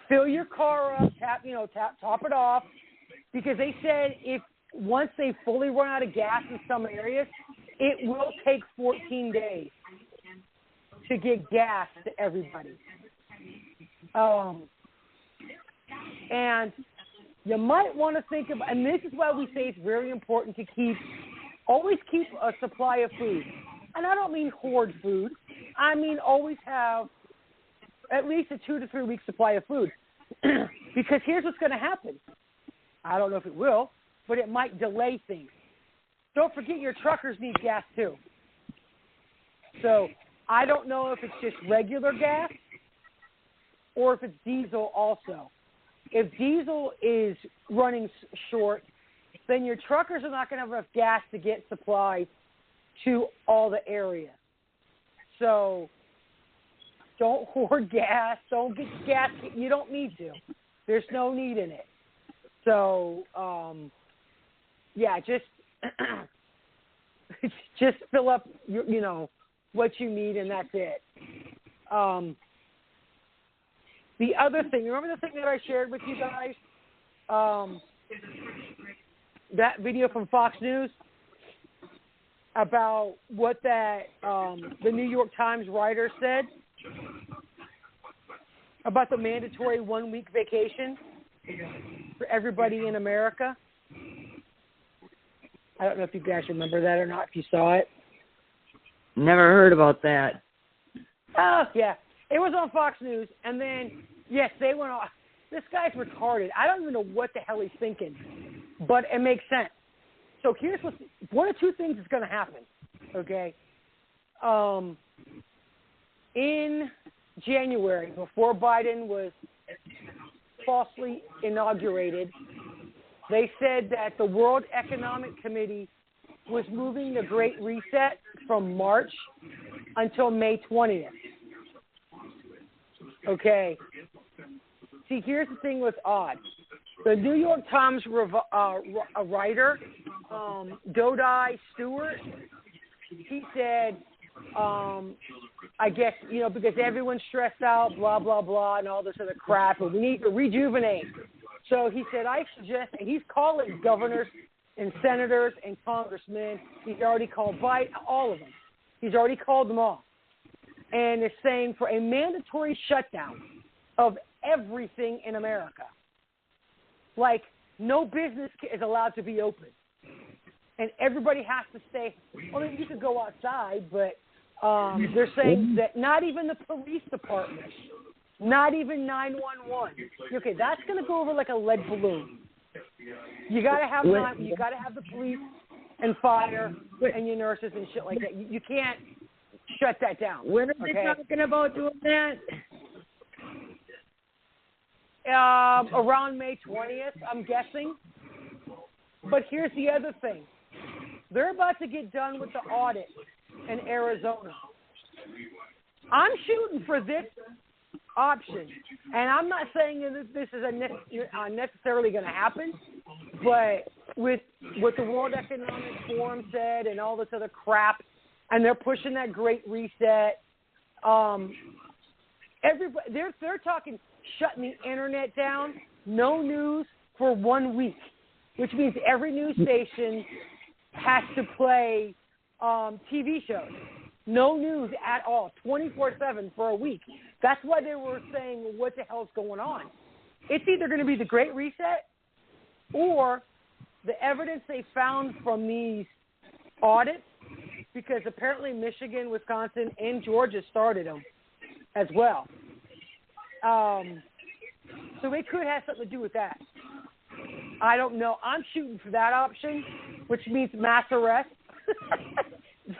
Fill your car up, top it off, because they said once they fully run out of gas in some areas, it will take 14 days to get gas to everybody. And you might want to think about, and this is why we say it's very important to always keep a supply of food. And I don't mean hoard food. I mean always have at least a 2 to 3 week supply of food. Because here's what's going to happen. I don't know if it will, but it might delay things. Don't forget your truckers need gas too. So I don't know if it's just regular gas or if it's diesel also. If diesel is running short, then your truckers are not going to have enough gas to get supplies to all the areas. So don't hoard gas. Don't get gas. You don't need to. There's no need in it. So, just fill up, what you need, and that's it. The other thing, remember the thing that I shared with you guys? That video from Fox News about what the New York Times writer said about the mandatory 1 week vacation for everybody in America. I don't know if you guys remember that or not, if you saw it. Never heard about that. Oh, yeah. It was on Fox News, and then Yes, they went off. This guy's retarded. I don't even know what the hell he's thinking, but it makes sense. So here's one of two things is going to happen, okay? In January, before Biden was falsely inaugurated, they said that the World Economic Committee was moving the Great Reset from March until May 20th. Okay. See, here's the thing what's odd. The New York Times writer, Dodai Stewart, he said, I guess, because everyone's stressed out, blah, blah, blah, and all this other crap, and we need to rejuvenate. So he said, I suggest, and he's calling governors and senators and congressmen. He's already called Biden, all of them. He's already called them all. And is saying for a mandatory shutdown of everything in America. Like, no business is allowed to be open. And everybody has to stay. Well, I mean, you could go outside, but they're saying that not even the police department, not even 911. Okay, that's going to go over like a lead balloon. You got to have the police and fire and your nurses and shit like that. You can't shut that down. When are they talking about doing that? Around May 20th, I'm guessing. But here's the other thing. They're about to get done with the audit in Arizona. I'm shooting for this option. And I'm not saying that this is necessarily going to happen, but with what the World Economic Forum said and all this other crap, and they're pushing that Great Reset, everybody, they're talking shutting the internet down, no news for 1 week, which means every news station has to play TV shows. No news at all, 24/7 for a week. That's why they were saying, well, what the hell's going on? It's either going to be the Great Reset or the evidence they found from these audits, because apparently Michigan, Wisconsin, and Georgia started them as well. So it could have something to do with that. I don't know. I'm shooting for that option, which means mass arrest.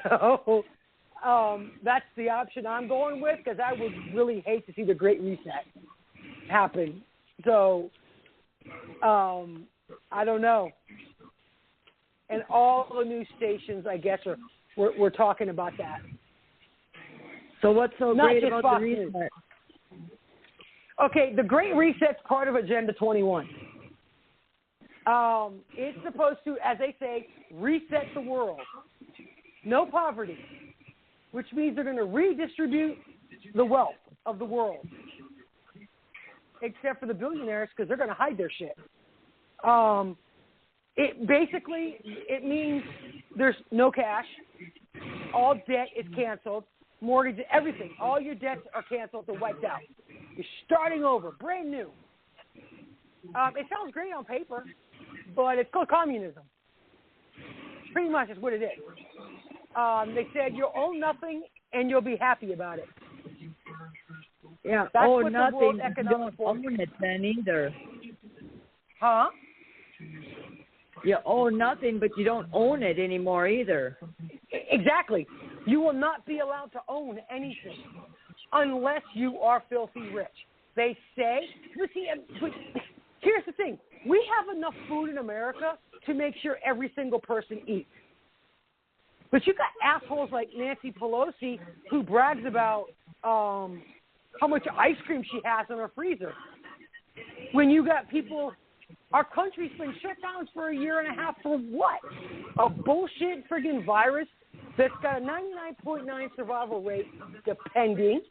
So that's the option I'm going with, because I would really hate to see the Great Reset happen. So I don't know. And all the news stations, I guess, we're talking about that. So what's so great about the reset? Okay, the Great Reset's part of Agenda 21. It's supposed to, as they say, reset the world. No poverty, which means they're going to redistribute the wealth of the world, except for the billionaires, because they're going to hide their shit. It means there's no cash. All debt is canceled. Mortgage, everything. All your debts are canceled or wiped out. You're starting over, brand new. It sounds great on paper, but it's called communism. Pretty much is what it is. They said you'll own nothing and you'll be happy about it. Yeah, that's own what nothing. the World You Economic don't own it then either. Huh? You own nothing, but you don't own it anymore either. Exactly. You will not be allowed to own anything unless you are filthy rich. They say, but here's the thing. We have enough food in America to make sure every single person eats. But you got assholes like Nancy Pelosi who brags about how much ice cream she has in her freezer. When you got people, our country's been shut down for 1.5 years for what? A bullshit friggin' virus that's got a 99.9 survival rate depending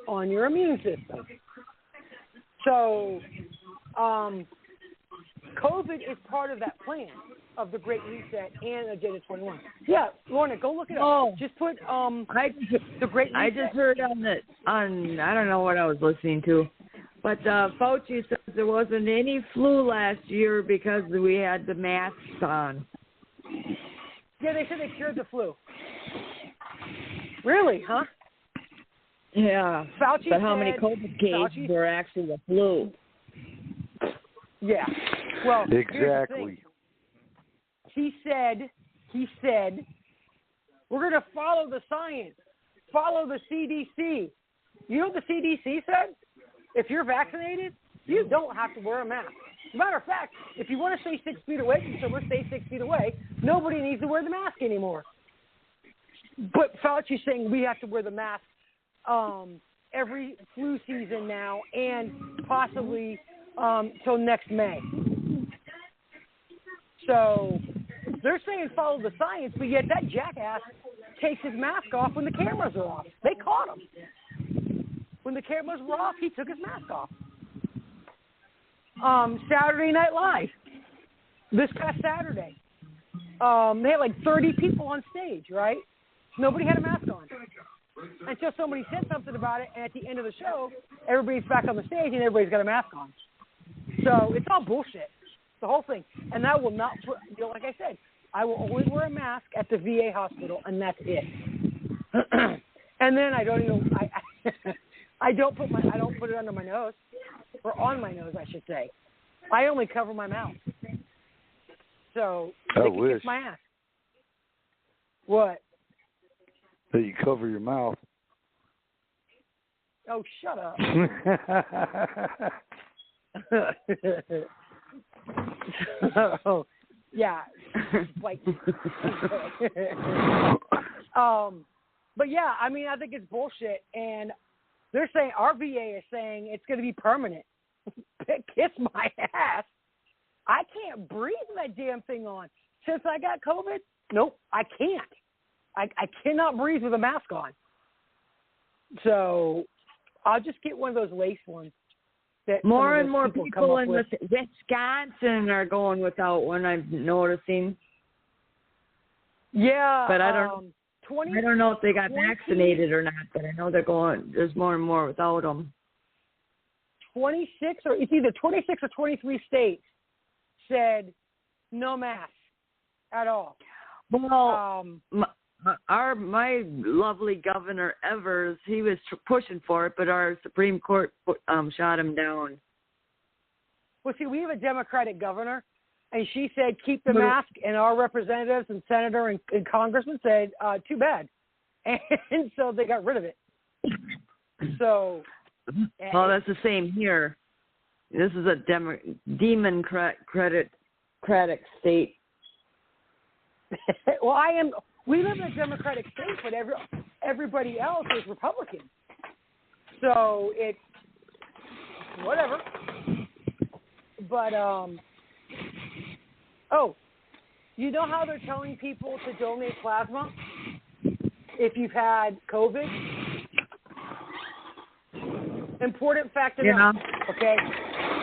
on your immune system. So, COVID is part of that plan of the Great Reset and Agenda 21. Yeah, Lorna, go look it up. Oh, just put the Great Reset. I just heard on I don't know what I was listening to, but Fauci says there wasn't any flu last year because we had the masks on. Yeah, they said they cured the flu. Really, huh? Yeah. Fauci but how said, many COVID cases were actually the flu? Yeah. Well, exactly. He said, we're going to follow the science, follow the CDC. You know what the CDC said? If you're vaccinated, you don't have to wear a mask. As a matter of fact, if you want to stay 6 feet away from someone, stay 6 feet away. Nobody needs to wear the mask anymore. But Fauci's saying we have to wear the mask every flu season now and possibly till next May. So they're saying follow the science, but yet that jackass takes his mask off when the cameras are off. They caught him. When the cameras were off, he took his mask off. Saturday Night Live, this past Saturday, they had like 30 people on stage, right? Nobody had a mask on. Until somebody said something about it, and at the end of the show, everybody's back on the stage and everybody's got a mask on. So it's all bullshit, the whole thing. And that will not, like I said, I will only wear a mask at the VA hospital, and that's it. And then I don't even, I don't put it under my nose, or on my nose, I should say. I only cover my mouth. So they can kiss my ass. What? That you cover your mouth. Oh, shut up. So, yeah. Like, but yeah, I mean, I think it's bullshit. And they're saying, our VA is saying it's going to be permanent. Kiss my ass. I can't breathe with that damn thing on. Since I got COVID, nope, I can't. I cannot breathe with a mask on. So I'll just get one of those lace ones. That more and more people in Wisconsin are going without one, I'm noticing. Yeah. But I don't know if they got vaccinated or not, but I know there's more and more without them. 26 or it's either 26 or 23 states said no mask at all. Well, my lovely Governor Evers, he was pushing for it, but our Supreme Court shot him down. Well, see, we have a Democratic governor, and she said keep the mask, and our representatives and senator and congressman said too bad, and so they got rid of it. So, well, that's the same here. This is a democratic state. Well, we live in a Democratic state, but everybody else is Republican. So it's whatever. But, you know how they're telling people to donate plasma if you've had COVID? Important fact to know, okay?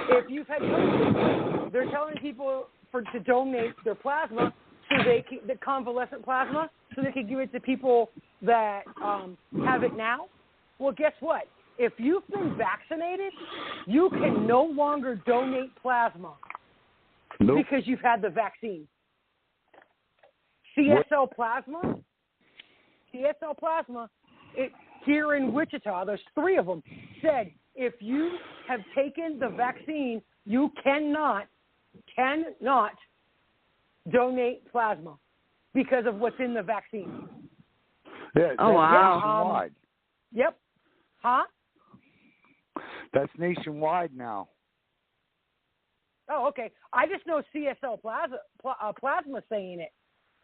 If you've had COVID, they're telling people to donate their plasma, so the convalescent plasma, so they can give it to people that have it now. Well, guess what? If you've been vaccinated, you can no longer donate plasma because you've had the vaccine. CSL plasma, here in Wichita, there's 3 of them, said if you have taken the vaccine, you cannot donate plasma because of what's in the vaccine. Yeah, wow. Nationwide. Yep. Huh? That's nationwide now. Oh, okay. I just know CSL plasma saying it.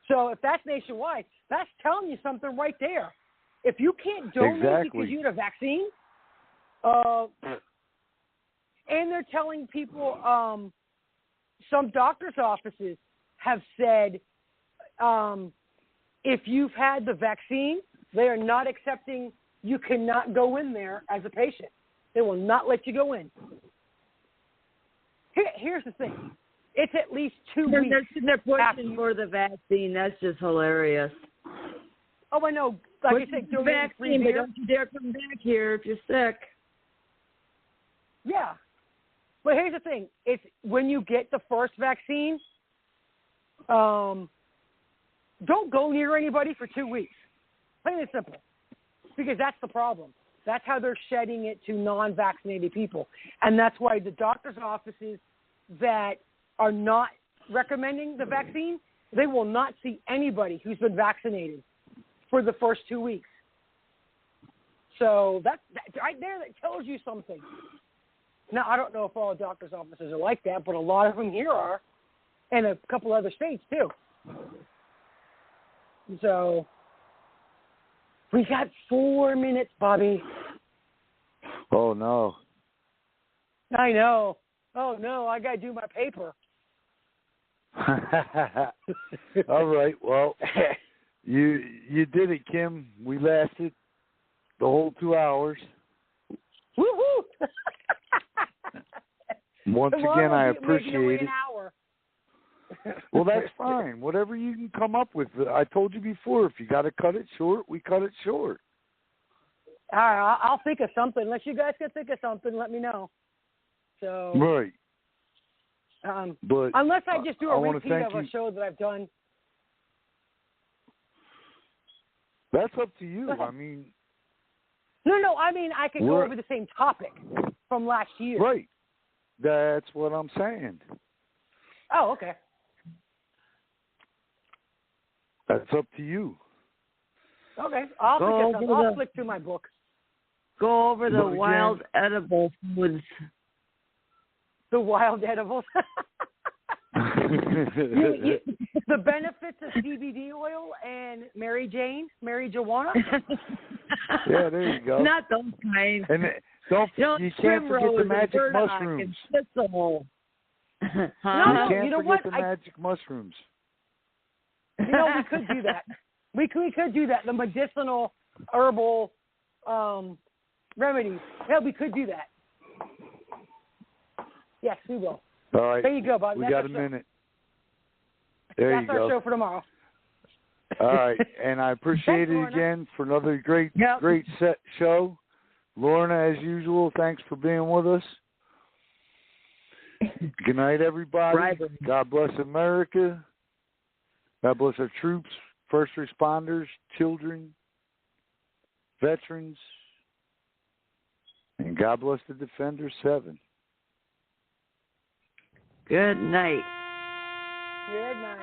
So if that's nationwide, that's telling you something right there. If you can't donate because you had a vaccine, and they're telling people, some doctor's offices have said, if you've had the vaccine, they are not accepting, you cannot go in there as a patient. They will not let you go in. Here's the thing. It's at least 2 weeks. They're pushing for the vaccine. That's just hilarious. Oh, I know. Like I said, vaccine, but don't you dare come back here if you're sick. Yeah. But here's the thing. It's when you get the first vaccine, don't go near anybody for 2 weeks. Plain and simple. Because that's the problem. That's how they're shedding it to non-vaccinated people. And that's why the doctor's offices that are not recommending the vaccine, they will not see anybody who's been vaccinated for the first 2 weeks. So that right there, that tells you something. Now, I don't know if all doctors' offices are like that, but a lot of them here are, and a couple other states too. So we got 4 minutes, Bobby. Oh, no. I know. Oh, no, I got to do my paper. All right, well, you did it, Kim. We lasted the whole 2 hours. Woo-hoo! Once again, I appreciate it. Hour. Well, that's fine. Whatever you can come up with. I told you before, if you got to cut it short, we cut it short. All right, I'll think of something. Unless you guys can think of something, let me know. So right. But unless I just do a repeat of you. a show that I've done. That's up to you. I mean. No. I mean, I could go over the same topic from last year. Right. That's what I'm saying. Oh, okay. That's up to you. Okay. I'll flick through my book. Go over the wild edible foods. The wild edibles. The benefits of CBD oil and Mary Joanna. Yeah, there you go. Not those kinds. And you can't forget the magic mushrooms. No, you know forget what? the magic mushrooms. We could do that. We could do that. The medicinal herbal remedies. Yeah, we could do that. Yes, we will. All right. There you go, Bob. We got a minute. There you go. That's our show for tomorrow. All right, and I appreciate it again for another great set show. Lorna, as usual, thanks for being with us. Good night, everybody. Right. God bless America. God bless our troops, first responders, children, veterans, and God bless the Defender 7. Good night. Good night.